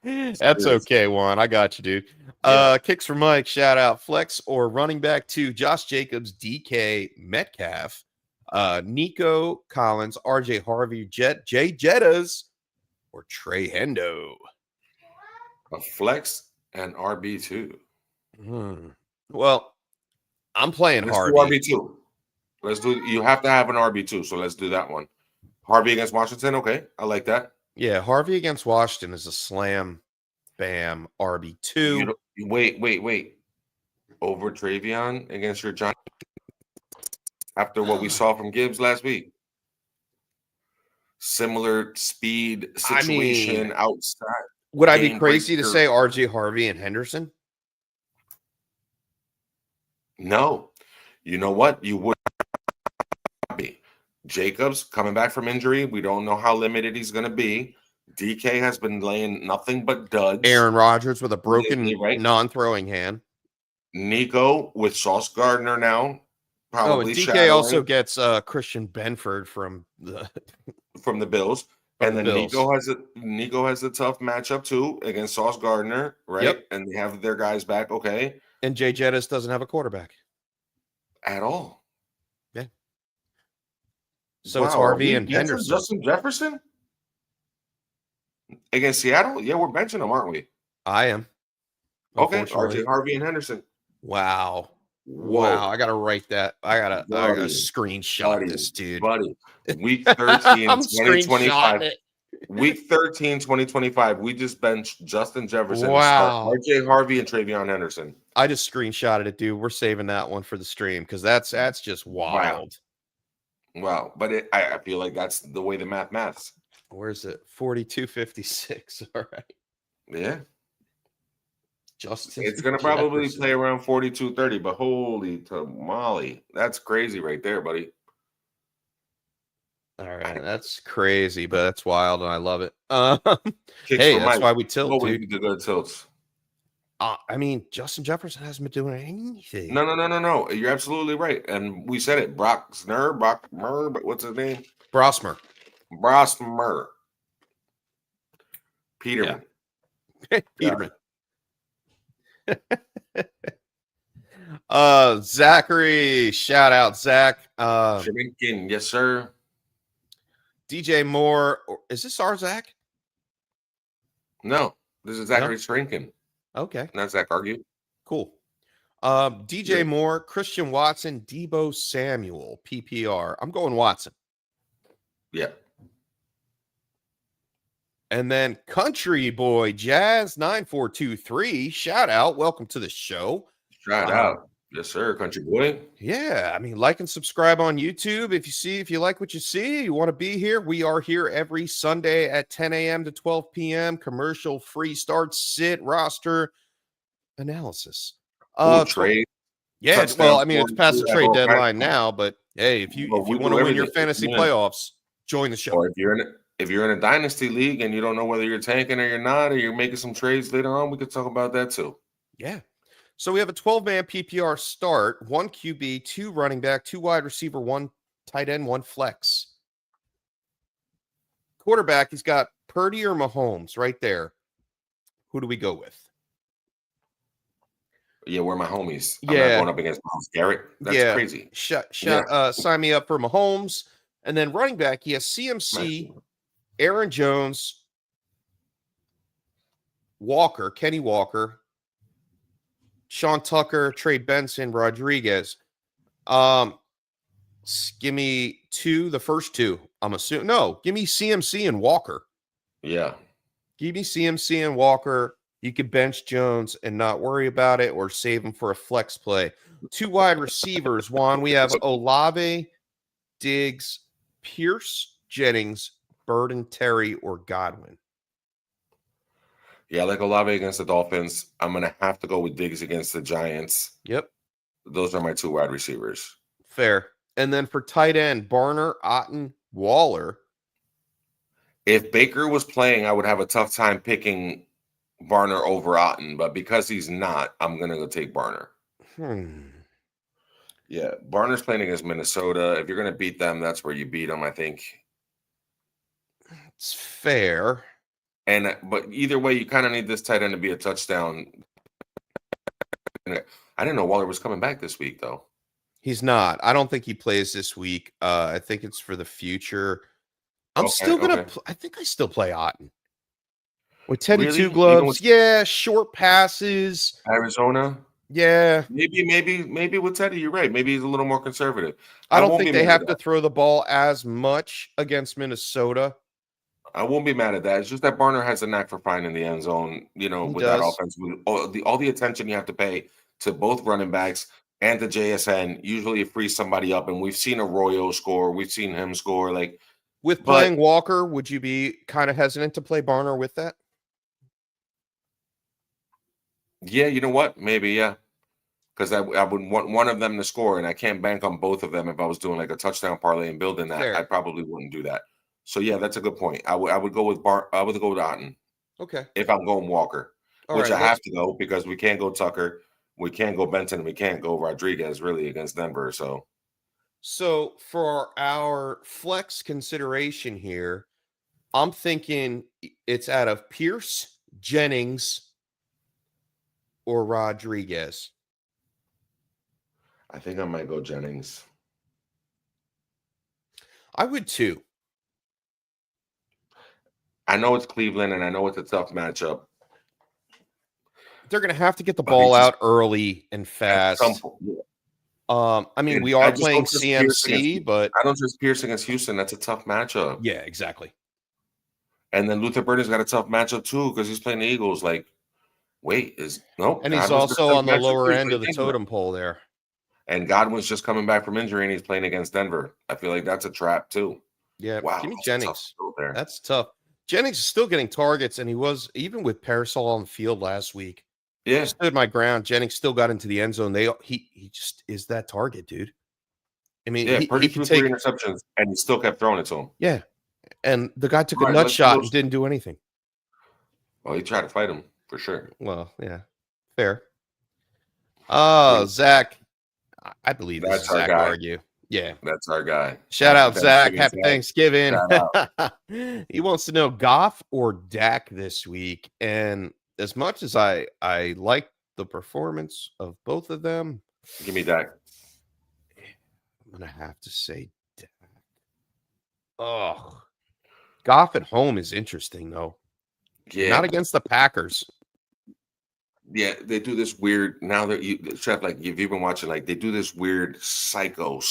That's okay, Juan. I got you, dude. Yeah. Kicks for Mike, shout out. Flex or running back 2, Josh Jacobs, DK Metcalf, Nico Collins, RJ Harvey, Jay Jettas, or Trey Hendo. A flex and RB2. Well, I'm playing Harvey. RB2. Let's do. You have to have an RB2, so let's do that one. Harvey against Washington. Okay, I like that. Yeah, Harvey against Washington is a slam, bam, RB2. Wait. Over Travion against your John. After what we saw from Gibbs last week. Similar speed situation outside. Would I be crazy to say RJ Harvey and Henderson? No. You know what? You would be. Jacobs coming back from injury. We don't know how limited he's going to be. DK has been laying nothing but duds. Aaron Rodgers with a broken non-throwing hand. Nico with Sauce Gardner now. Probably DK shadowing. Also gets Christian Benford from the Bills. And then Nico has a tough matchup too against Sauce Gardner, right? Yep. And they have their guys back, okay. And Jay Jettis doesn't have a quarterback. At all. Yeah. So it's Harvey and Henderson. Justin Jefferson? Against Seattle? Yeah, we're benching them, aren't we? I am. Okay, RJ Harvey and Henderson. Wow. Wow, I gotta write that. I gotta screenshot this, dude. Buddy, week 13, 2025. Week 13, 2025. We just benched Justin Jefferson. Wow. RJ Harvey and Travion Henderson. I just screenshotted it, dude. We're saving that one for the stream because that's just wild. Wow. But I feel like that's the way the maths. Where's it? 42.56. All right. Yeah. Justin it's going to probably play around 42.30, but holy tamale. That's crazy right there, buddy. All right. That's crazy, but that's wild, and I love it. Hey, that's why we tilt, what dude. The good tilts? I mean, Justin Jefferson hasn't been doing anything. No. You're absolutely right. And we said it. Brock Murr, but what's his name? Brosmer. Peterman. Yeah. Peterman. Zachary, shout out Zach. Shrinking, yes, sir. DJ Moore, is this our Zach? No, this is Zachary Shrinking. Okay, not Zach Argue. Cool. DJ Moore, Christian Watson, Debo Samuel, PPR. I'm going Watson. Yeah. And then Country Boy Jazz 9423. Shout out. Welcome to the show. Shout out. Yes, sir. Country Boy. Yeah. I mean, like and subscribe on YouTube. If you like what you see, you want to be here. We are here every Sunday at 10 a.m. to 12 p.m. Commercial free start, sit, roster analysis. Trade. Yeah. Well, I mean, it's past the trade deadline now, but hey, if you want to win your fantasy playoffs, join the show. Or if you're in a dynasty league and you don't know whether you're tanking or you're not, or you're making some trades later on, we could talk about that too. Yeah. So we have a 12-man PPR start, 1 QB, 2 running back, 2 wide receiver, 1 tight end, 1 flex. Quarterback, he's got Purdy or Mahomes right there. Who do we go with? Yeah, we're my homies. I'm not Yeah. going up against Miles Garrett. That's crazy. Sign me up for Mahomes. And then running back, he has CMC, Aaron Jones, Kenny Walker, Sean Tucker, Trey Benson, Rodriguez. Give me the first two. I'm assuming. No, give me CMC and Walker. Yeah. Give me CMC and Walker. You could bench Jones and not worry about it or save him for a flex play. 2 wide receivers, Juan. We have Olave, Diggs, Pierce, Jennings, Burden, Terry, or Godwin. Yeah, like Olave against the Dolphins. I'm going to have to go with Diggs against the Giants. Yep. Those are my 2 wide receivers. Fair. And then for tight end, Barner, Otten, Waller. If Baker was playing, I would have a tough time picking Barner over Otten, but because he's not, I'm going to go take Barner. Yeah, Barner's playing against Minnesota. If you're going to beat them, that's where you beat them, I think. It's fair. But either way, you kind of need this tight end to be a touchdown. I didn't know Waller was coming back this week, though. He's not. I don't think he plays this week. I think it's for the future. I think I still play Otten. With Teddy Really? Two Gloves. Yeah, short passes. Arizona? Yeah. Maybe with Teddy, you're right. Maybe he's a little more conservative. I don't think they have to throw the ball as much against Minnesota. I won't be mad at that. It's just that Barner has a knack for finding the end zone, with that offense. With all the attention you have to pay to both running backs and the JSN, usually it frees somebody up. And we've seen Arroyo score. We've seen him score. With playing Walker, would you be kind of hesitant to play Barner with that? Yeah, you know what? Maybe, yeah. Because I would want one of them to score, and I can't bank on both of them if I was doing like a touchdown parlay and building that. Fair. I probably wouldn't do that. So yeah, that's a good point. I would go with Otten. Okay. If I'm going Walker, I have to go because we can't go Tucker, we can't go Benton, and we can't go Rodriguez really against Denver. So for our flex consideration here, I'm thinking it's out of Pierce, Jennings, or Rodriguez. I think I might go Jennings. I would too. I know it's Cleveland, and I know it's a tough matchup. They're going to have to get the ball out early and fast. I mean, we are playing CMC, but I don't trust Pierce against Houston. That's a tough matchup. Yeah, exactly. And then Luther Burden's got a tough matchup too because he's playing the Eagles. And he's also on the lower end of the totem pole there. And Godwin's just coming back from injury, and he's playing against Denver. I feel like that's a trap too. Yeah, wow, give me Jennings. That's tough. Jennings is still getting targets, and he was even with Parasol on the field last week. Yeah, stood my ground. Jennings still got into the end zone. He just is that target, dude. I mean, he could take 3 interceptions, and he still kept throwing it to him. Yeah, and the guy took a nut shot and didn't do anything. Well, he tried to fight him for sure. Well, yeah, fair. Oh, Zach, I believe that's Zach guy. Argue. Yeah, that's our guy. Shout out, Zach. Happy Thanksgiving. He wants to know Goff or Dak this week. And as much as I like the performance of both of them, give me Dak. I'm going to have to say Dak. Oh, Goff at home is interesting, though. Yeah. Not against the Packers. Yeah, they do this weird now that Chef, like if you've been watching, like they do this weird psycho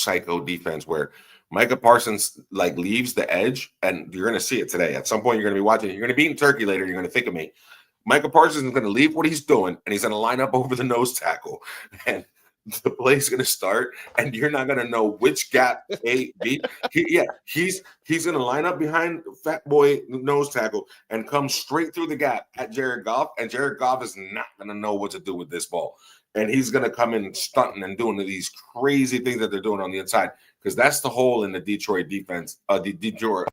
defense where Micah Parsons like leaves the edge, and you're gonna see it today. At some point, you're gonna be watching it. You're gonna be eating turkey later, you're gonna think of me. Micah Parsons is gonna leave what he's doing, and he's gonna line up over the nose tackle, and the play's gonna start, and you're not gonna know which gap A, B. He's gonna line up behind fat boy nose tackle and come straight through the gap at Jared Goff, and Jared Goff is not gonna know what to do with this ball, and he's gonna come in stunting and doing these crazy things that they're doing on the inside because that's the hole in the Detroit defense. The Detroit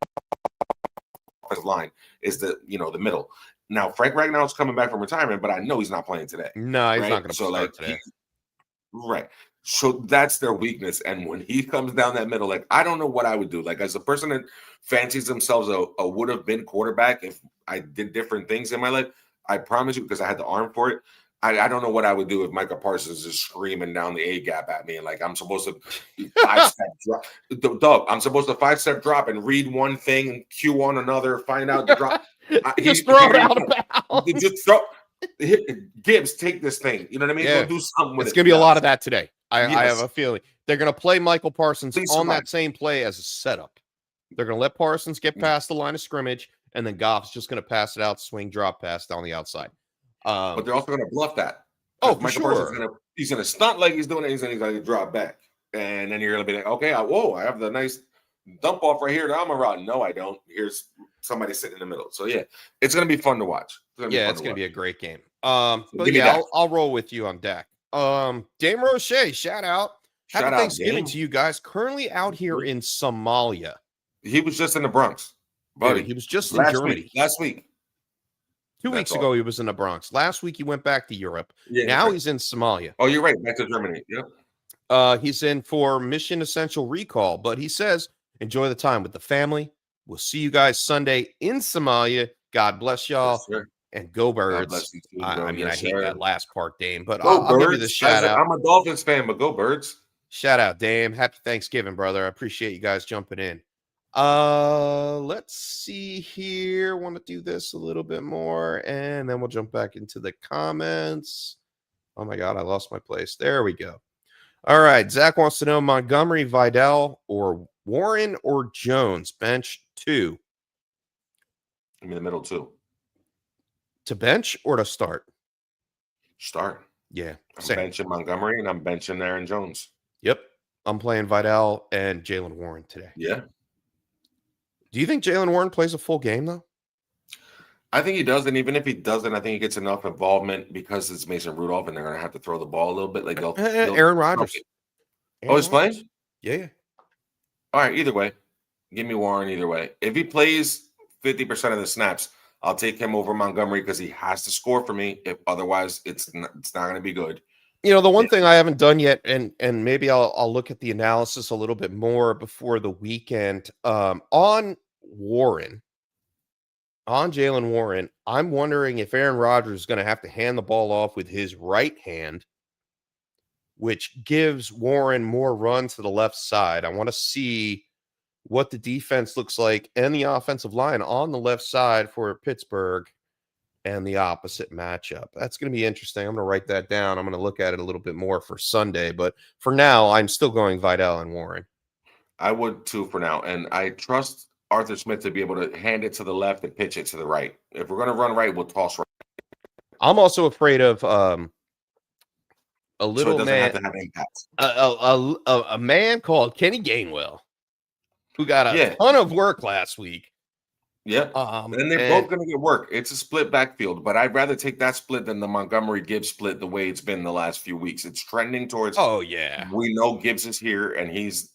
offensive line is the middle. Now Frank Ragnar's coming back from retirement, but I know he's not playing today. No, he's not gonna start today. Right. So that's their weakness. And when he comes down that middle, like, I don't know what I would do. Like, as a person that fancies themselves a would have been quarterback if I did different things in my life, I promise you, because I had the arm for it, I don't know what I would do if Micah Parsons is screaming down the A gap at me and like I'm supposed to 5-step drop. Dub, I'm supposed to 5-step drop and read one thing and cue on another, find out the drop. Just throw it out of bounds. Just throw. Gibbs, take this thing. You know what I mean? Yeah. Go do something with it. It's going to be a lot of that today. I Yes. have a feeling they're going to play Michael Parsons Please on survive. that same play as a setup. They're going to let Parsons get past the line of scrimmage, and then Goff's just going to pass it out, swing, drop pass down the outside. But they're also going to bluff that. Oh, for Michael sure. Parsons he's going to stunt like he's doing it. He's going to drop back. And then you're going to be like, okay, I have the nice dump off right here that I'm a route. No, I don't. Here's somebody sitting in the middle. So, yeah, it's going to be fun to watch. It's going to be a great game. But yeah, I'll roll with you on Dak. Dame Roche, shout out. Happy Thanksgiving to you guys. Currently out here in Somalia. He was just in the Bronx, buddy. He was just in Germany. Last week. 2 weeks ago, he was in the Bronx. Last week, he went back to Europe. Yeah, now he's in Somalia. Oh, you're right. Back to Germany. Yep. He's in for Mission Essential Recall, but he says, enjoy the time with the family. We'll see you guys Sunday in Somalia. God bless y'all. Yes, and go Birds. Too, I hate that last part, Dame, but I'll give you the shout out. I'm a Dolphins fan, but go Birds. Shout out, Dame. Happy Thanksgiving, brother. I appreciate you guys jumping in. Let's see here. Want to do this a little bit more, and then we'll jump back into the comments. Oh my God, I lost my place. There we go. All right. Zach wants to know Montgomery, Vidal, or Warren or Jones. Bench 2. I'm in the middle too. To bench or to start? Start. Yeah. I'm benching Montgomery and I'm benching Aaron Jones. Yep. I'm playing Vidal and Jalen Warren today. Yeah. Do you think Jalen Warren plays a full game, though? I think he does. And even if he doesn't, I think he gets enough involvement because it's Mason Rudolph and they're going to have to throw the ball a little bit. Like Aaron Rodgers. He's playing? Yeah. All right. Either way. Give me Warren either way. If he plays 50% of the snaps, I'll take him over Montgomery because he has to score for me. If otherwise, it's not going to be good. You know, the one thing I haven't done yet, and maybe I'll look at the analysis a little bit more before the weekend. On Jalen Warren, I'm wondering if Aaron Rodgers is going to have to hand the ball off with his right hand, which gives Warren more run to the left side. I want to see what the defense looks like and the offensive line on the left side for Pittsburgh and the opposite matchup. That's going to be interesting. I'm going to write that down. I'm going to look at it a little bit more for Sunday, but for now, I'm still going Vidal and Warren. I would too for now. And I trust Arthur Smith to be able to hand it to the left and pitch it to the right. If we're going to run right, we'll toss right. I'm also afraid of a little so it man, have to have impact. A man called Kenny Gainwell, who got a ton of work last week. Yep. And they're both going to get work. It's a split backfield, but I'd rather take that split than the Montgomery Gibbs split the way it's been the last few weeks. It's trending towards. Oh, yeah. We know Gibbs is here and he's,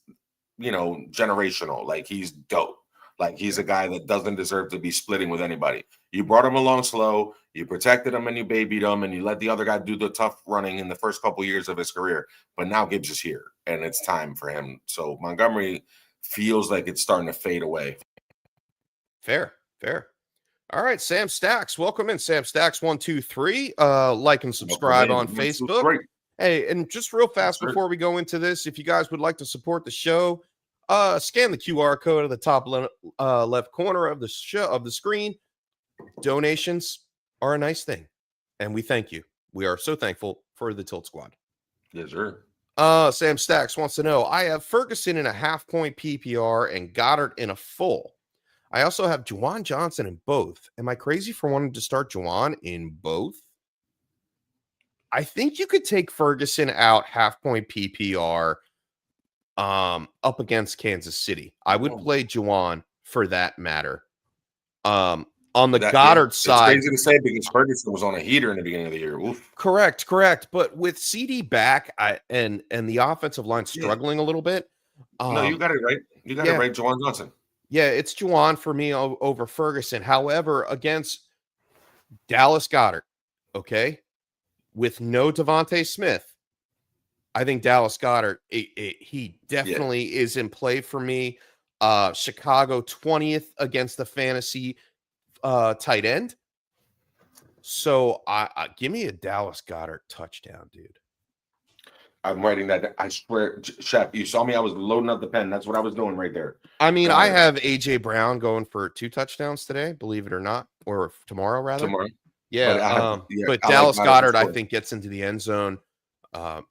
generational. Like he's dope. Like he's a guy that doesn't deserve to be splitting with anybody. You brought him along slow. You protected him and you babied him and you let the other guy do the tough running in the first couple years of his career. But now Gibbs is here and it's time for him. So Montgomery feels like it's starting to fade away. Fair. All right, Sam Stacks. Welcome in, Sam Stacks 123. Like and subscribe on Facebook. Hey, and just real fast before we go into this, if you guys would like to support the show, scan the QR code at the top left corner of the show of the screen. Donations are a nice thing, and we thank you. We are so thankful for the Tilt Squad. Yes, sir. Sam Stacks wants to know, I have Ferguson in a half-point PPR and Goddard in a full. I also have Juwan Johnson in both. Am I crazy for wanting to start Juwan in both? I think you could take Ferguson out half-point PPR up against Kansas City. I would play Juwan for that matter. On the Goddard side. It's crazy to say because Ferguson was on a heater in the beginning of the year. Oof. Correct. But with CD back and the offensive line struggling a little bit. No, you got it right. You got it right, Juwan Johnson. Yeah, it's Juwan for me over Ferguson. However, against Dallas Goedert, okay, with no Devontae Smith, I think Dallas Goedert, he definitely is in play for me. Chicago 20th against the fantasy tight end. So I give me a Dallas Goedert touchdown, dude. I'm writing that. I swear, Chef, you saw me. I was loading up the pen. That's what I was doing right there. I mean, I have AJ Brown going for 2 touchdowns today, believe it or not, or tomorrow rather. Tomorrow. Yeah, but I Dallas like Goedert, I think, gets into the end zone. I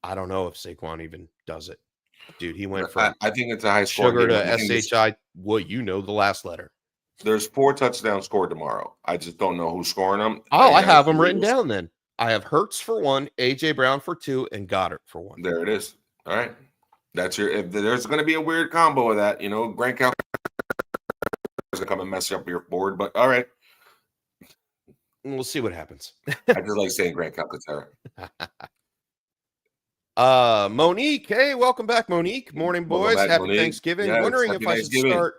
don't know if Saquon even does it, dude. He went from I think it's a high score sugar game. to SHI. Well, you know the last letter. There's 4 touchdowns scored tomorrow. I just don't know who's scoring them. Oh, I have them written down. Then I have Hurts for 1, AJ Brown for 2, and Goddard for 1. There it is. All right, that's your. If there's going to be a weird combo of that, Grant Calhoun is going to come and mess up your board. But all right, we'll see what happens. I just like saying Grant Calhoun. Monique, hey, welcome back, Monique. Morning, boys. Happy Monique. Thanksgiving. Yes, wondering if I should start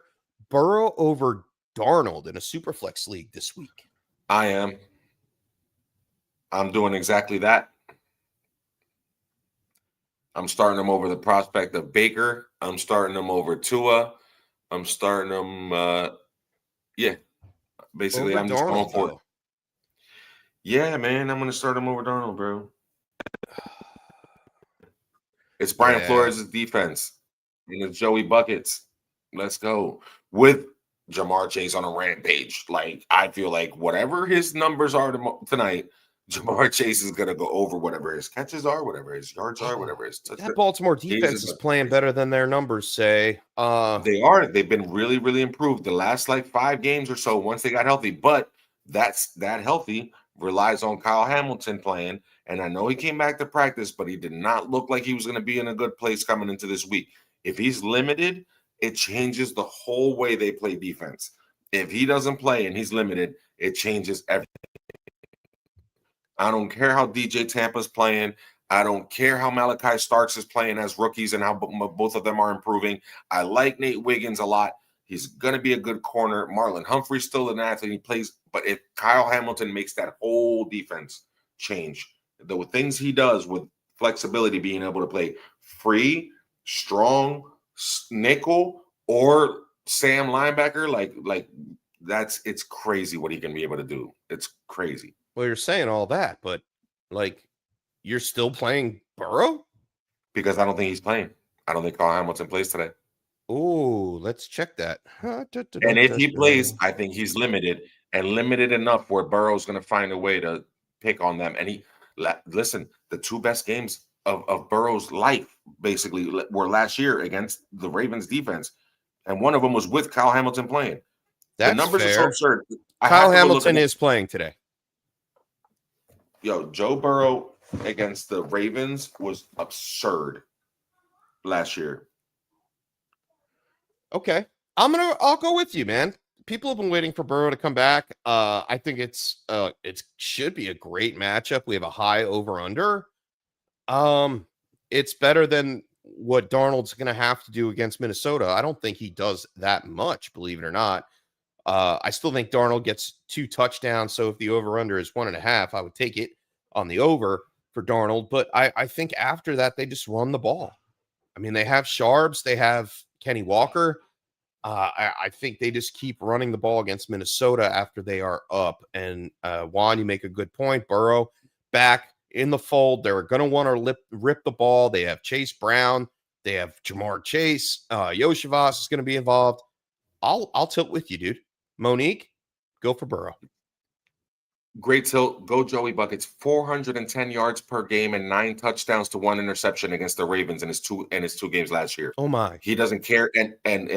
Burrow over Darnold in a Superflex league this week. I am. I'm doing exactly that. I'm starting them over the prospect of Baker. I'm starting them over Tua. I'm starting them. Basically, I'm just going for it. Yeah, man, I'm going to start him over Darnold, bro. It's Brian Flores' defense. And it's Joey Buckets. Let's go. With Jamar Chase on a rampage. Like, I feel like whatever his numbers are tonight, Jamar Chase is going to go over whatever his catches are, whatever his yards are, whatever his touchdowns. That Baltimore defense is playing better than their numbers say. They are. They've been really, really improved the last 5 games or so once they got healthy. But that healthy relies on Kyle Hamilton playing. And I know he came back to practice, but he did not look like he was going to be in a good place coming into this week. If he's limited, it changes the whole way they play defense. If he doesn't play and he's limited, it changes everything. I don't care how DJ Tampa's playing. I don't care how Malachi Starks is playing as rookies and how both of them are improving. I like Nate Wiggins a lot. He's going to be a good corner. Marlon Humphrey's still an athlete. He plays. But if Kyle Hamilton makes that whole defense change, the things he does with flexibility, being able to play free, strong, nickel, or Sam linebacker, it's crazy what he can be able to do. It's crazy. Well, you're saying all that, but you're still playing Burrow? Because I don't think he's playing. I don't think Kyle Hamilton plays today. Oh, let's check that. And if he plays, I think he's limited enough where Burrow's going to find a way to pick on them. And listen, the 2 best games of Burrow's life basically were last year against the Ravens defense. And one of them was with Kyle Hamilton playing. That's the numbers fair. are so absurd. Kyle Hamilton is playing today. Yo, Joe Burrow against the Ravens was absurd last year. Okay. I'll go with you, man. People have been waiting for Burrow to come back. I think it should be a great matchup. We have a high over-under. It's better than what Darnold's going to have to do against Minnesota. I don't think he does that much, believe it or not. I still think Darnold gets 2 touchdowns. So if the over-under is 1.5, I would take it on the over for Darnold. But I think after that, they just run the ball. I mean, they have Sharps. They have Kenny Walker. I think they just keep running the ball against Minnesota after they are up. And Juan, you make a good point. Burrow back in the fold. They're going to want to rip the ball. They have Chase Brown. They have Jamar Chase. Yoshivas is going to be involved. I'll tilt with you, dude. Monique, go for Burrow. Great tilt. Go Joey Buckets. 410 yards per game and 9 touchdowns to 1 interception against the Ravens in his two games last year. Oh my! He doesn't care, and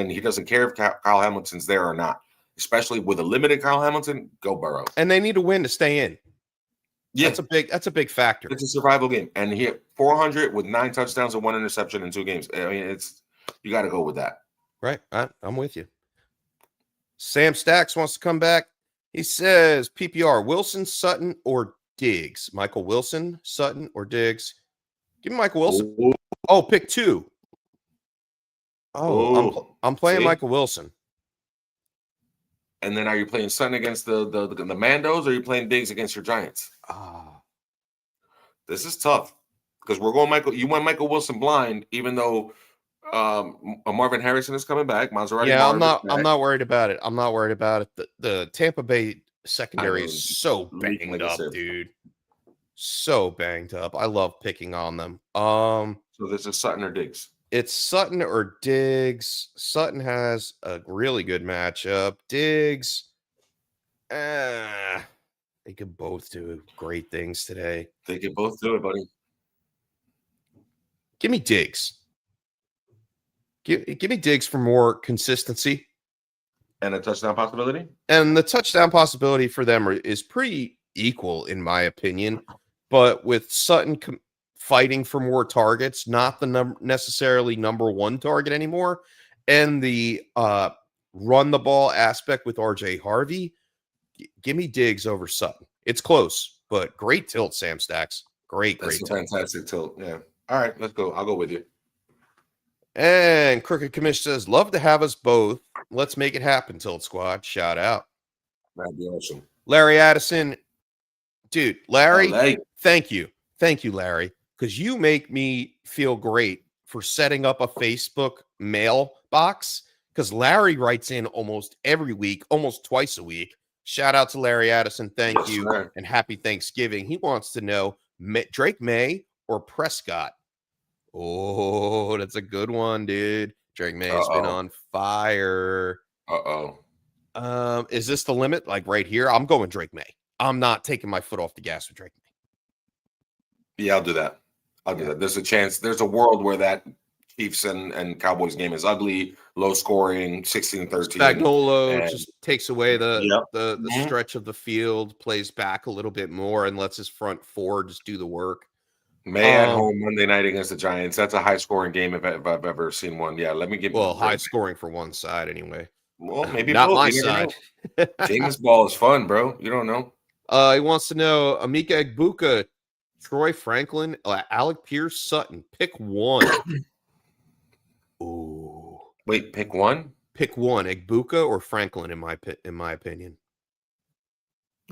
he doesn't care if Kyle Hamilton's there or not. Especially with a limited Kyle Hamilton, go Burrow. And they need to win to stay in. Yeah, that's a big factor. It's a survival game, and he hit 400 with 9 touchdowns and 1 interception in 2 games. I mean, you got to go with that. Right, I'm with you. Sam Stacks wants to come back. He says PPR, Wilson, Sutton, or Diggs. Michael Wilson, Sutton, or Diggs. Give me Michael Wilson. Ooh. Oh, pick 2. Oh, I'm playing Michael Wilson. And then are you playing Sutton against the Mandos, or are you playing Diggs against your Giants? This is tough because we're going Michael. You went Michael Wilson blind, even though Marvin Harrison is coming back. I'm not worried about it. I'm not worried about it. The Tampa Bay Secondary is so banged up, dude. So banged up. I love picking on them. So this is Sutton or Diggs? It's Sutton or Diggs. Sutton has a really good matchup. Diggs, they could both do great things today. They could both do it, buddy. Give me Diggs. Give me Diggs for more consistency. And a touchdown possibility? And the touchdown possibility for them is pretty equal, in my opinion. But with Sutton fighting for more targets, not the necessarily number one target anymore, and the run the ball aspect with RJ Harvey, give me Diggs over Sutton. It's close, but great tilt, Sam Stacks. Great That's tilt. a fantastic tilt. Yeah. All right, let's go. I'll go with you. And Crooked Commish says, love to have us both. Let's make it happen, Tilt Squad. Shout out. That'd be awesome. Larry Addison. Dude, Larry, thank you. Thank you, Larry, because you make me feel great for setting up a Facebook mailbox, because Larry writes in almost every week, almost twice a week. Shout out to Larry Addison. Thank you. Sir. And happy Thanksgiving. He wants to know Drake May or Prescott. Oh, that's a good one, dude. Drake May has been on fire. Is this the limit? Like right here? I'm going Drake May. I'm not taking my foot off the gas with Drake May. Yeah, I'll do that. I'll do that. There's a chance. There's a world where that Chiefs and Cowboys game is ugly, low scoring, 16-13. Spagnolo just takes away the stretch of the field, plays back a little bit more, and lets his front four just do the work. May at home Monday night against the Giants. That's a high scoring game if I've ever seen one. Yeah, let me give. Well, high scoring for one side anyway. Well, maybe not both. my side. Jameis ball is fun, bro. You don't know. He wants to know Emeka Egbuka, Troy Franklin, Alec Pierce, Sutton. Pick one. Ooh. Wait, pick one. Pick one. Egbuka or Franklin, in my opinion.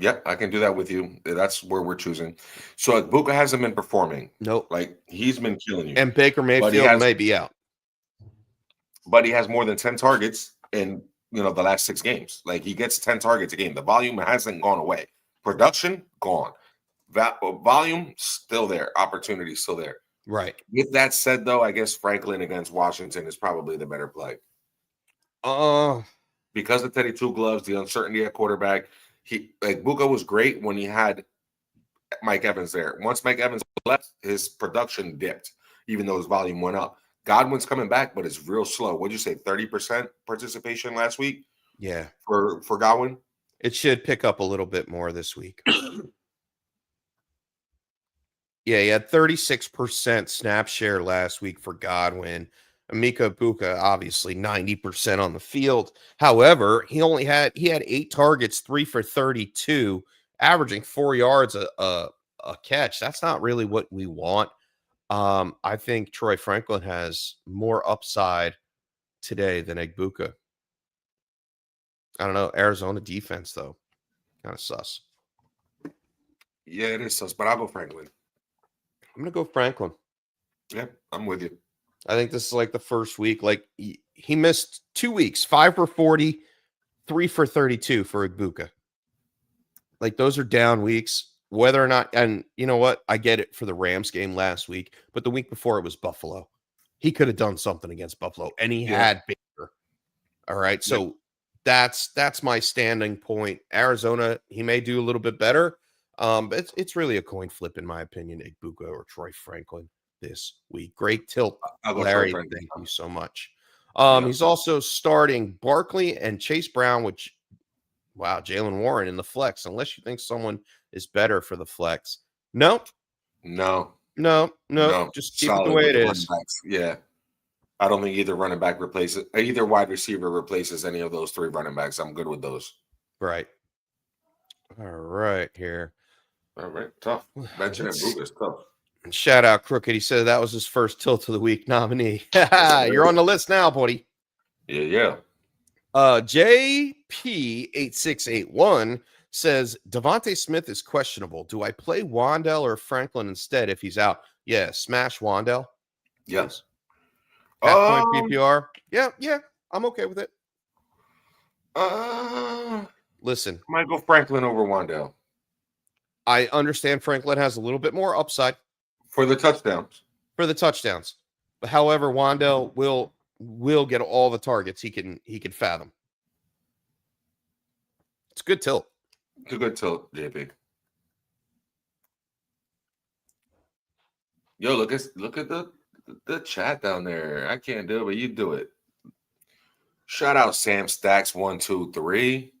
Yep, I can do that with you. That's where we're choosing. So Egbuka hasn't been performing. Nope. Like he's been killing you. And Baker Mayfield may be out. But he has more than 10 targets in the last 6 games. Like he gets 10 targets a game. The volume hasn't gone away. Production gone. Volume still there. Opportunity still there. Right. With that said, though, I guess Franklin against Washington is probably the better play. Because of Teddy Two Gloves, the uncertainty at quarterback. Egbuka was great when he had Mike Evans there. Once Mike Evans left, his production dipped, even though his volume went up. Godwin's coming back, but it's real slow. What'd you say, 30% participation last week? Yeah. For Godwin? It should pick up a little bit more this week. Yeah, he had 36% snap share last week for Godwin. Emeka Egbuka, obviously 90% on the field. However, he had 8 targets, 3 for 32, averaging 4 yards a catch. That's not really what we want. I think Troy Franklin has more upside today than Egbuka. I don't know. Arizona defense, though, kind of sus. Yeah, it is sus, but I'll go Franklin. I'm going to go Franklin. Yeah, I'm with you. I think this is like the first week. Like he missed 2 weeks, 5 for 40, 3 for 32 for Egbuka. Like those are down weeks. Whether or not, and you know what? I get it for the Rams game last week, but the week before it was Buffalo. He could have done something against Buffalo, and he had Baker. All right. So that's my standing point. Arizona, he may do a little bit better. But it's really a coin flip, in my opinion, Egbuka or Troy Franklin this week. Great tilt, Larry. Thank you so much. He's also starting Barkley and Chase Brown, which, wow, Jalen Warren in the flex, unless you think someone is better for the flex. No. Just keep it the way it is. Yeah. I don't think either either wide receiver replaces any of those 3 running backs. I'm good with those. Right. All right, here. All right, tough. Benching Egbuka is tough. Shout out Crooked. He said that was his first Tilt of the Week nominee. You're on the list now, buddy. Yeah. JP8681 says Devontae Smith is questionable. Do I play Wandell or Franklin instead if he's out? Yeah, smash Wandell. Yes. Half-point PPR. Yeah, I'm okay with it. Listen, I might go Franklin over Wandell I understand Franklin has a little bit more upside for the touchdowns. for the touchdowns. But however, Wandell will get all the targets he can fathom. It's a good tilt. It's a good tilt, JP. Yo, look at the chat down there. I can't do it, but you do it. Shout out Sam Stacks 123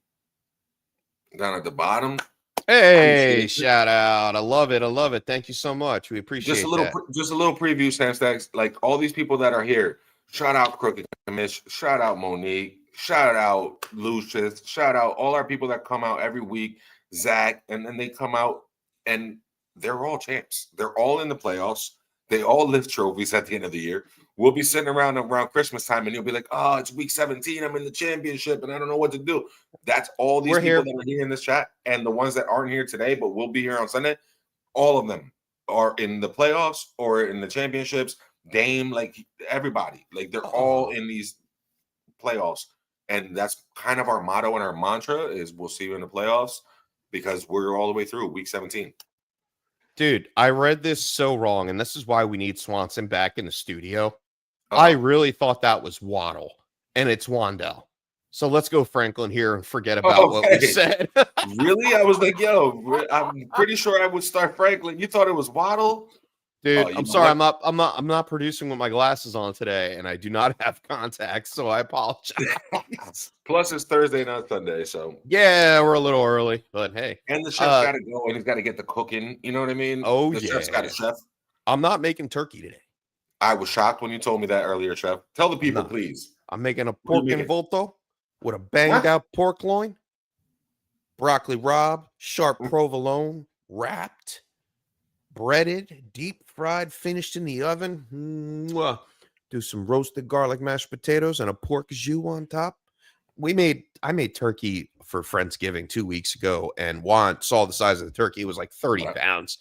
down at the bottom. Hey, shout out! I love it. I love it. Thank you so much. We appreciate Just a little, that. just a little preview, Sam Stacks. Like all these people that are here. Shout out Crooked Commish. Shout out Monique. Shout out Lucius. Shout out all our people that come out every week. Zach, and then they come out and they're all champs. They're all in the playoffs. They all lift trophies at the end of the year. We'll be sitting around Christmas time, and you'll be like, "Oh, it's week 17. I'm in the championship, and I don't know what to do." That's all these people that are here in this chat, and the ones that aren't here today, but will be here on Sunday. All of them are in the playoffs or in the championships. Dame, like everybody, like they're all in these playoffs, and that's kind of our motto and our mantra is we'll see you in the playoffs because we're all the way through week 17. Dude, I read this so wrong, and this is why we need Swanson back in the studio. I really thought that was Waddle, and it's Wandell. So let's go Franklin here and forget about what we said. Really? I was like, yo, I'm pretty sure I would start Franklin. You thought it was Waddle? Dude, I'm sorry. I'm not producing with my glasses on today, and I do not have contacts, so I apologize. Plus, it's Thursday, not Sunday, so yeah, we're a little early, but hey. And the chef's got to go, and he's got to get the cooking. You know what I mean? Oh, the chef's got a chef. I'm not making turkey today. I was shocked when you told me that earlier, Chef. Tell the people, please. I'm making a pork involto with a banged out pork loin, broccoli rabe, sharp provolone, wrapped, breaded, deep fried, finished in the oven. Mwah. Do some roasted garlic mashed potatoes and a pork jus on top. I made turkey for Friendsgiving 2 weeks ago, and Juan saw the size of the turkey. It was like 30 pounds.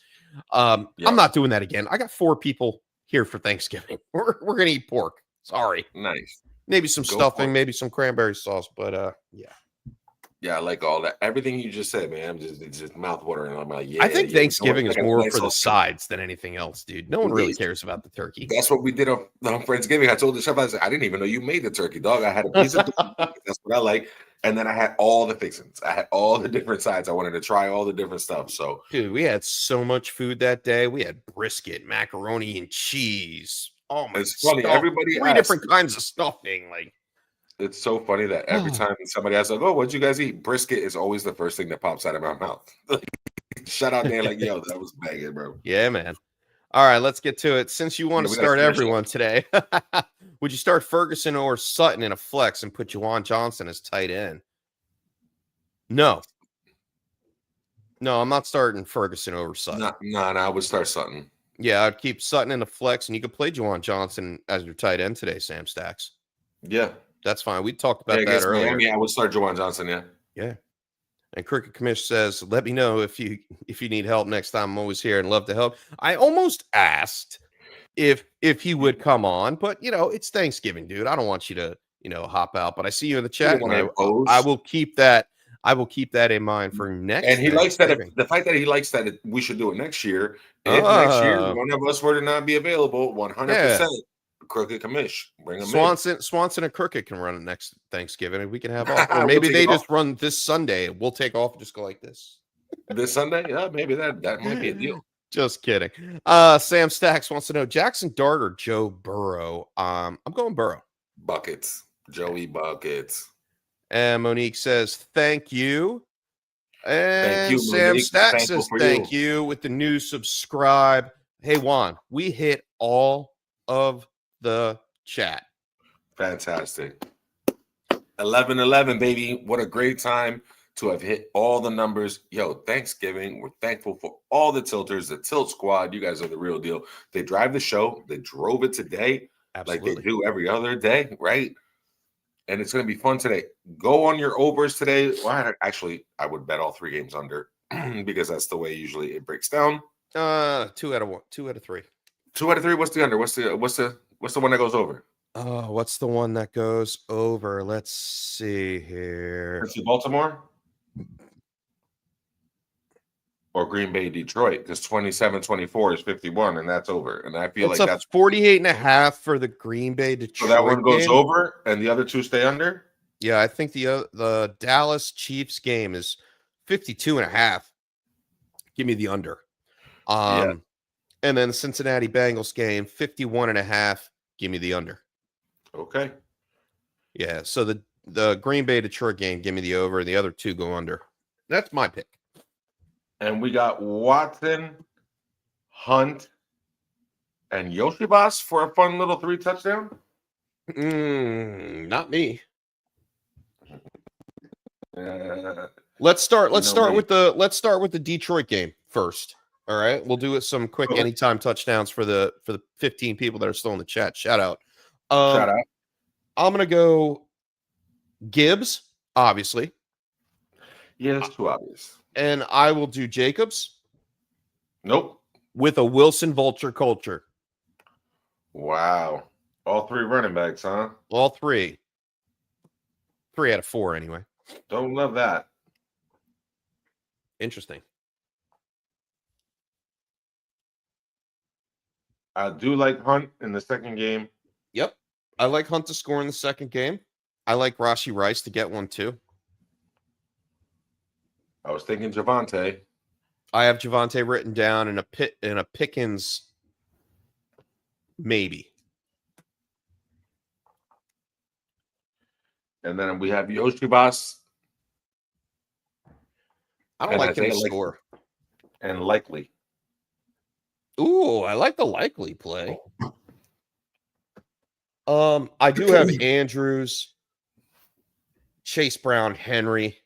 I'm not doing that again. I got 4 people here for Thanksgiving. We're gonna eat pork. Sorry. Nice. Maybe some stuffing, maybe some cranberry sauce, but yeah, I like all that. Everything you just said, man. It's just mouth watering. I'm like, yeah. I think Thanksgiving is more for the sides than anything else, dude. No one really cares about the turkey. That's what we did on Friendsgiving. I told the chef, I said, I didn't even know you made the turkey, dog. I had a piece of turkey. That's what I like. And then I had all the fixings. I had all the different sides. I wanted to try all the different stuff. So, dude, we had so much food that day. We had brisket, macaroni and cheese. Oh my! It's funny. Everybody 3 different kinds of stuffing. Like, it's so funny that every time somebody asks, like, "Oh, what'd you guys eat?" Brisket is always the first thing that pops out of my mouth. Shout out there, like, yo, that was banging, bro. Yeah, man. All right, let's get to it. Since you want to start everyone today, would you start Ferguson or Sutton in a flex and put Juwan Johnson as tight end? No, I'm not starting Ferguson over Sutton. No, I would start Sutton. Yeah, I'd keep Sutton in the flex, and you could play Juwan Johnson as your tight end today, Sam Stacks. Yeah. That's fine. We talked about that earlier. Miami, I would start Juwan Johnson, yeah. Yeah. And Cricket Commish says, let me know if you need help next time. I'm always here and love to help. I almost asked if he would come on, but it's Thanksgiving, dude. I don't want you to, hop out. But I see you in the chat, and I will keep that. I will keep that in mind for next. And he likes that. The fact that he likes that we should do it next year. If next year one of us were to not be available, 100%. Crooked Commish, bring him Swanson and Crooked can run it next Thanksgiving, and we can have off. Or maybe they just run this Sunday. We'll take off and just go like this. This Sunday? Yeah, maybe that might be a deal. Just kidding. Sam Stacks wants to know Jackson Dart or Joe Burrow. I'm going Burrow. Buckets. Joey Buckets. And Monique says, thank you. And thank you, Sam Monique. Stacks says, thank you with the new subscribe. Hey, Juan, we hit all of the chat. Fantastic. 11-11, baby. What a great time to have hit all the numbers. Yo, Thanksgiving. We're thankful for all the tilters, the Tilt Squad. You guys are the real deal. They drive the show. They drove it today. Absolutely. Like they do every other day, right? And it's going to be fun today. Go on your overs today. Well, I would bet all 3 games under because that's the way usually it breaks down. 2 out of 3. 2 out of 3. What's the under? What's the one that goes over? What's the one that goes over? Let's see here. Let's see, Baltimore. Or Green Bay, Detroit, because 27-24 is 51, and that's over. And I feel It's like a that's 48.5 for the Green Bay Detroit. so that one goes game. over, and the other two stay under. Yeah, I think the Dallas Chiefs game is 52.5. Give me the under. Yeah. And then the Cincinnati Bengals game, 51.5. Give me the under. Okay. Yeah, so the Green Bay Detroit game, give me the over. The other two go under. That's my pick. And we got Watson, Hunt, and Yoshibas for a fun little 3 touchdown. Not me. Uh, Let's start with the Detroit game first. All right, we'll do it some quick Okay. anytime touchdowns for the 15 people that are still in the chat. Shout out. Shout out. I'm gonna go Gibbs, obviously, Yeah, it's too obvious. and I will do Jacobs Nope. with a Wilson vulture culture. Wow. All 3 running backs, huh? All 3. 3 out of 4, anyway. Don't love that. Interesting. I do like Hunt in the second game. Yep. I like Hunt to score in the second game. I like Rashee Rice to get one too. I was thinking Javante. I have Javante written down in a Pickens maybe. And then we have Yoshibas I don't And like him to Isaiah score. and Likely. Ooh, I like the likely play. I do have Andrews, Chase Brown, Henry,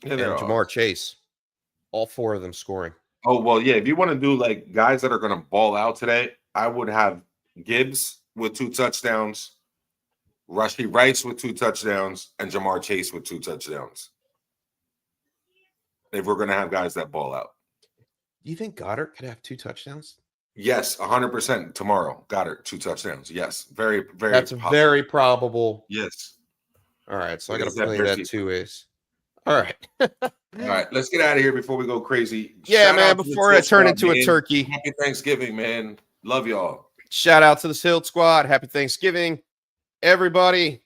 Yeah, and they're all- Jamar Chase. All 4 of them scoring. Oh, well, yeah. If you want to do like guys that are going to ball out today, I would have Gibbs with 2 touchdowns, Rashee Rice with 2 touchdowns, and Jamar Chase with 2 touchdowns. If we're going to have guys that ball out. Do you think Goddard could have 2 touchdowns? Yes, 100% tomorrow. Goddard, 2 touchdowns. Yes. Very, very That's possible. very probable. Yes. All right, so I got Because to that play Bears that defense. 2 ways. All right. All right, let's get out of here before we go crazy. Yeah, Shout man, out to the before I Tilt turn Squad, into a man. turkey. Happy Thanksgiving, man. Love y'all. Shout out to the Tilt Squad. Happy Thanksgiving, everybody.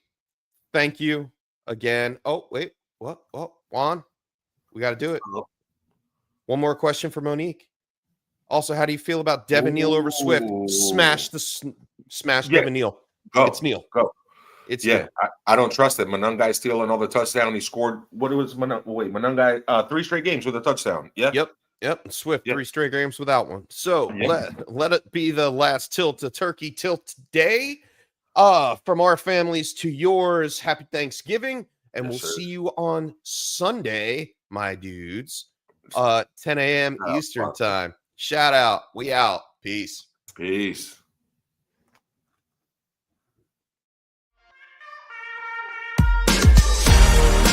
Thank you again. Oh, wait. What? Oh, Juan, we got to do it. Hello. One more question for Monique. Also, how do you feel about Devin Neal over Swift? Smash Yeah. Devin Neal. Go. It's Neal. Go. It's Yeah, Neal. I don't trust it. Manungai stealing all the touchdown. He scored. What it was? Manungai 3 straight games with a touchdown. Yeah. Yep. And Swift, Yep. 3 straight games without one. So Yep. let it be the last tilt to turkey tilt today. From our families to yours, happy Thanksgiving. And Yes, we'll sir. see you on Sunday, my dudes. 10 a.m. Oh, Eastern fuck. time. Shout out. We out. Peace. Peace.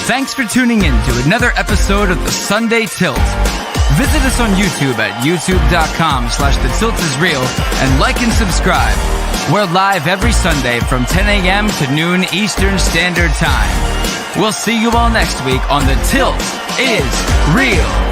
Thanks for tuning in to another episode of the Sunday Tilt. Visit us on YouTube at youtube.com/thetiltisreal and like and subscribe. We're live every Sunday from 10 a.m. to noon Eastern Standard Time. We'll see you all next week on The Tilt is Real.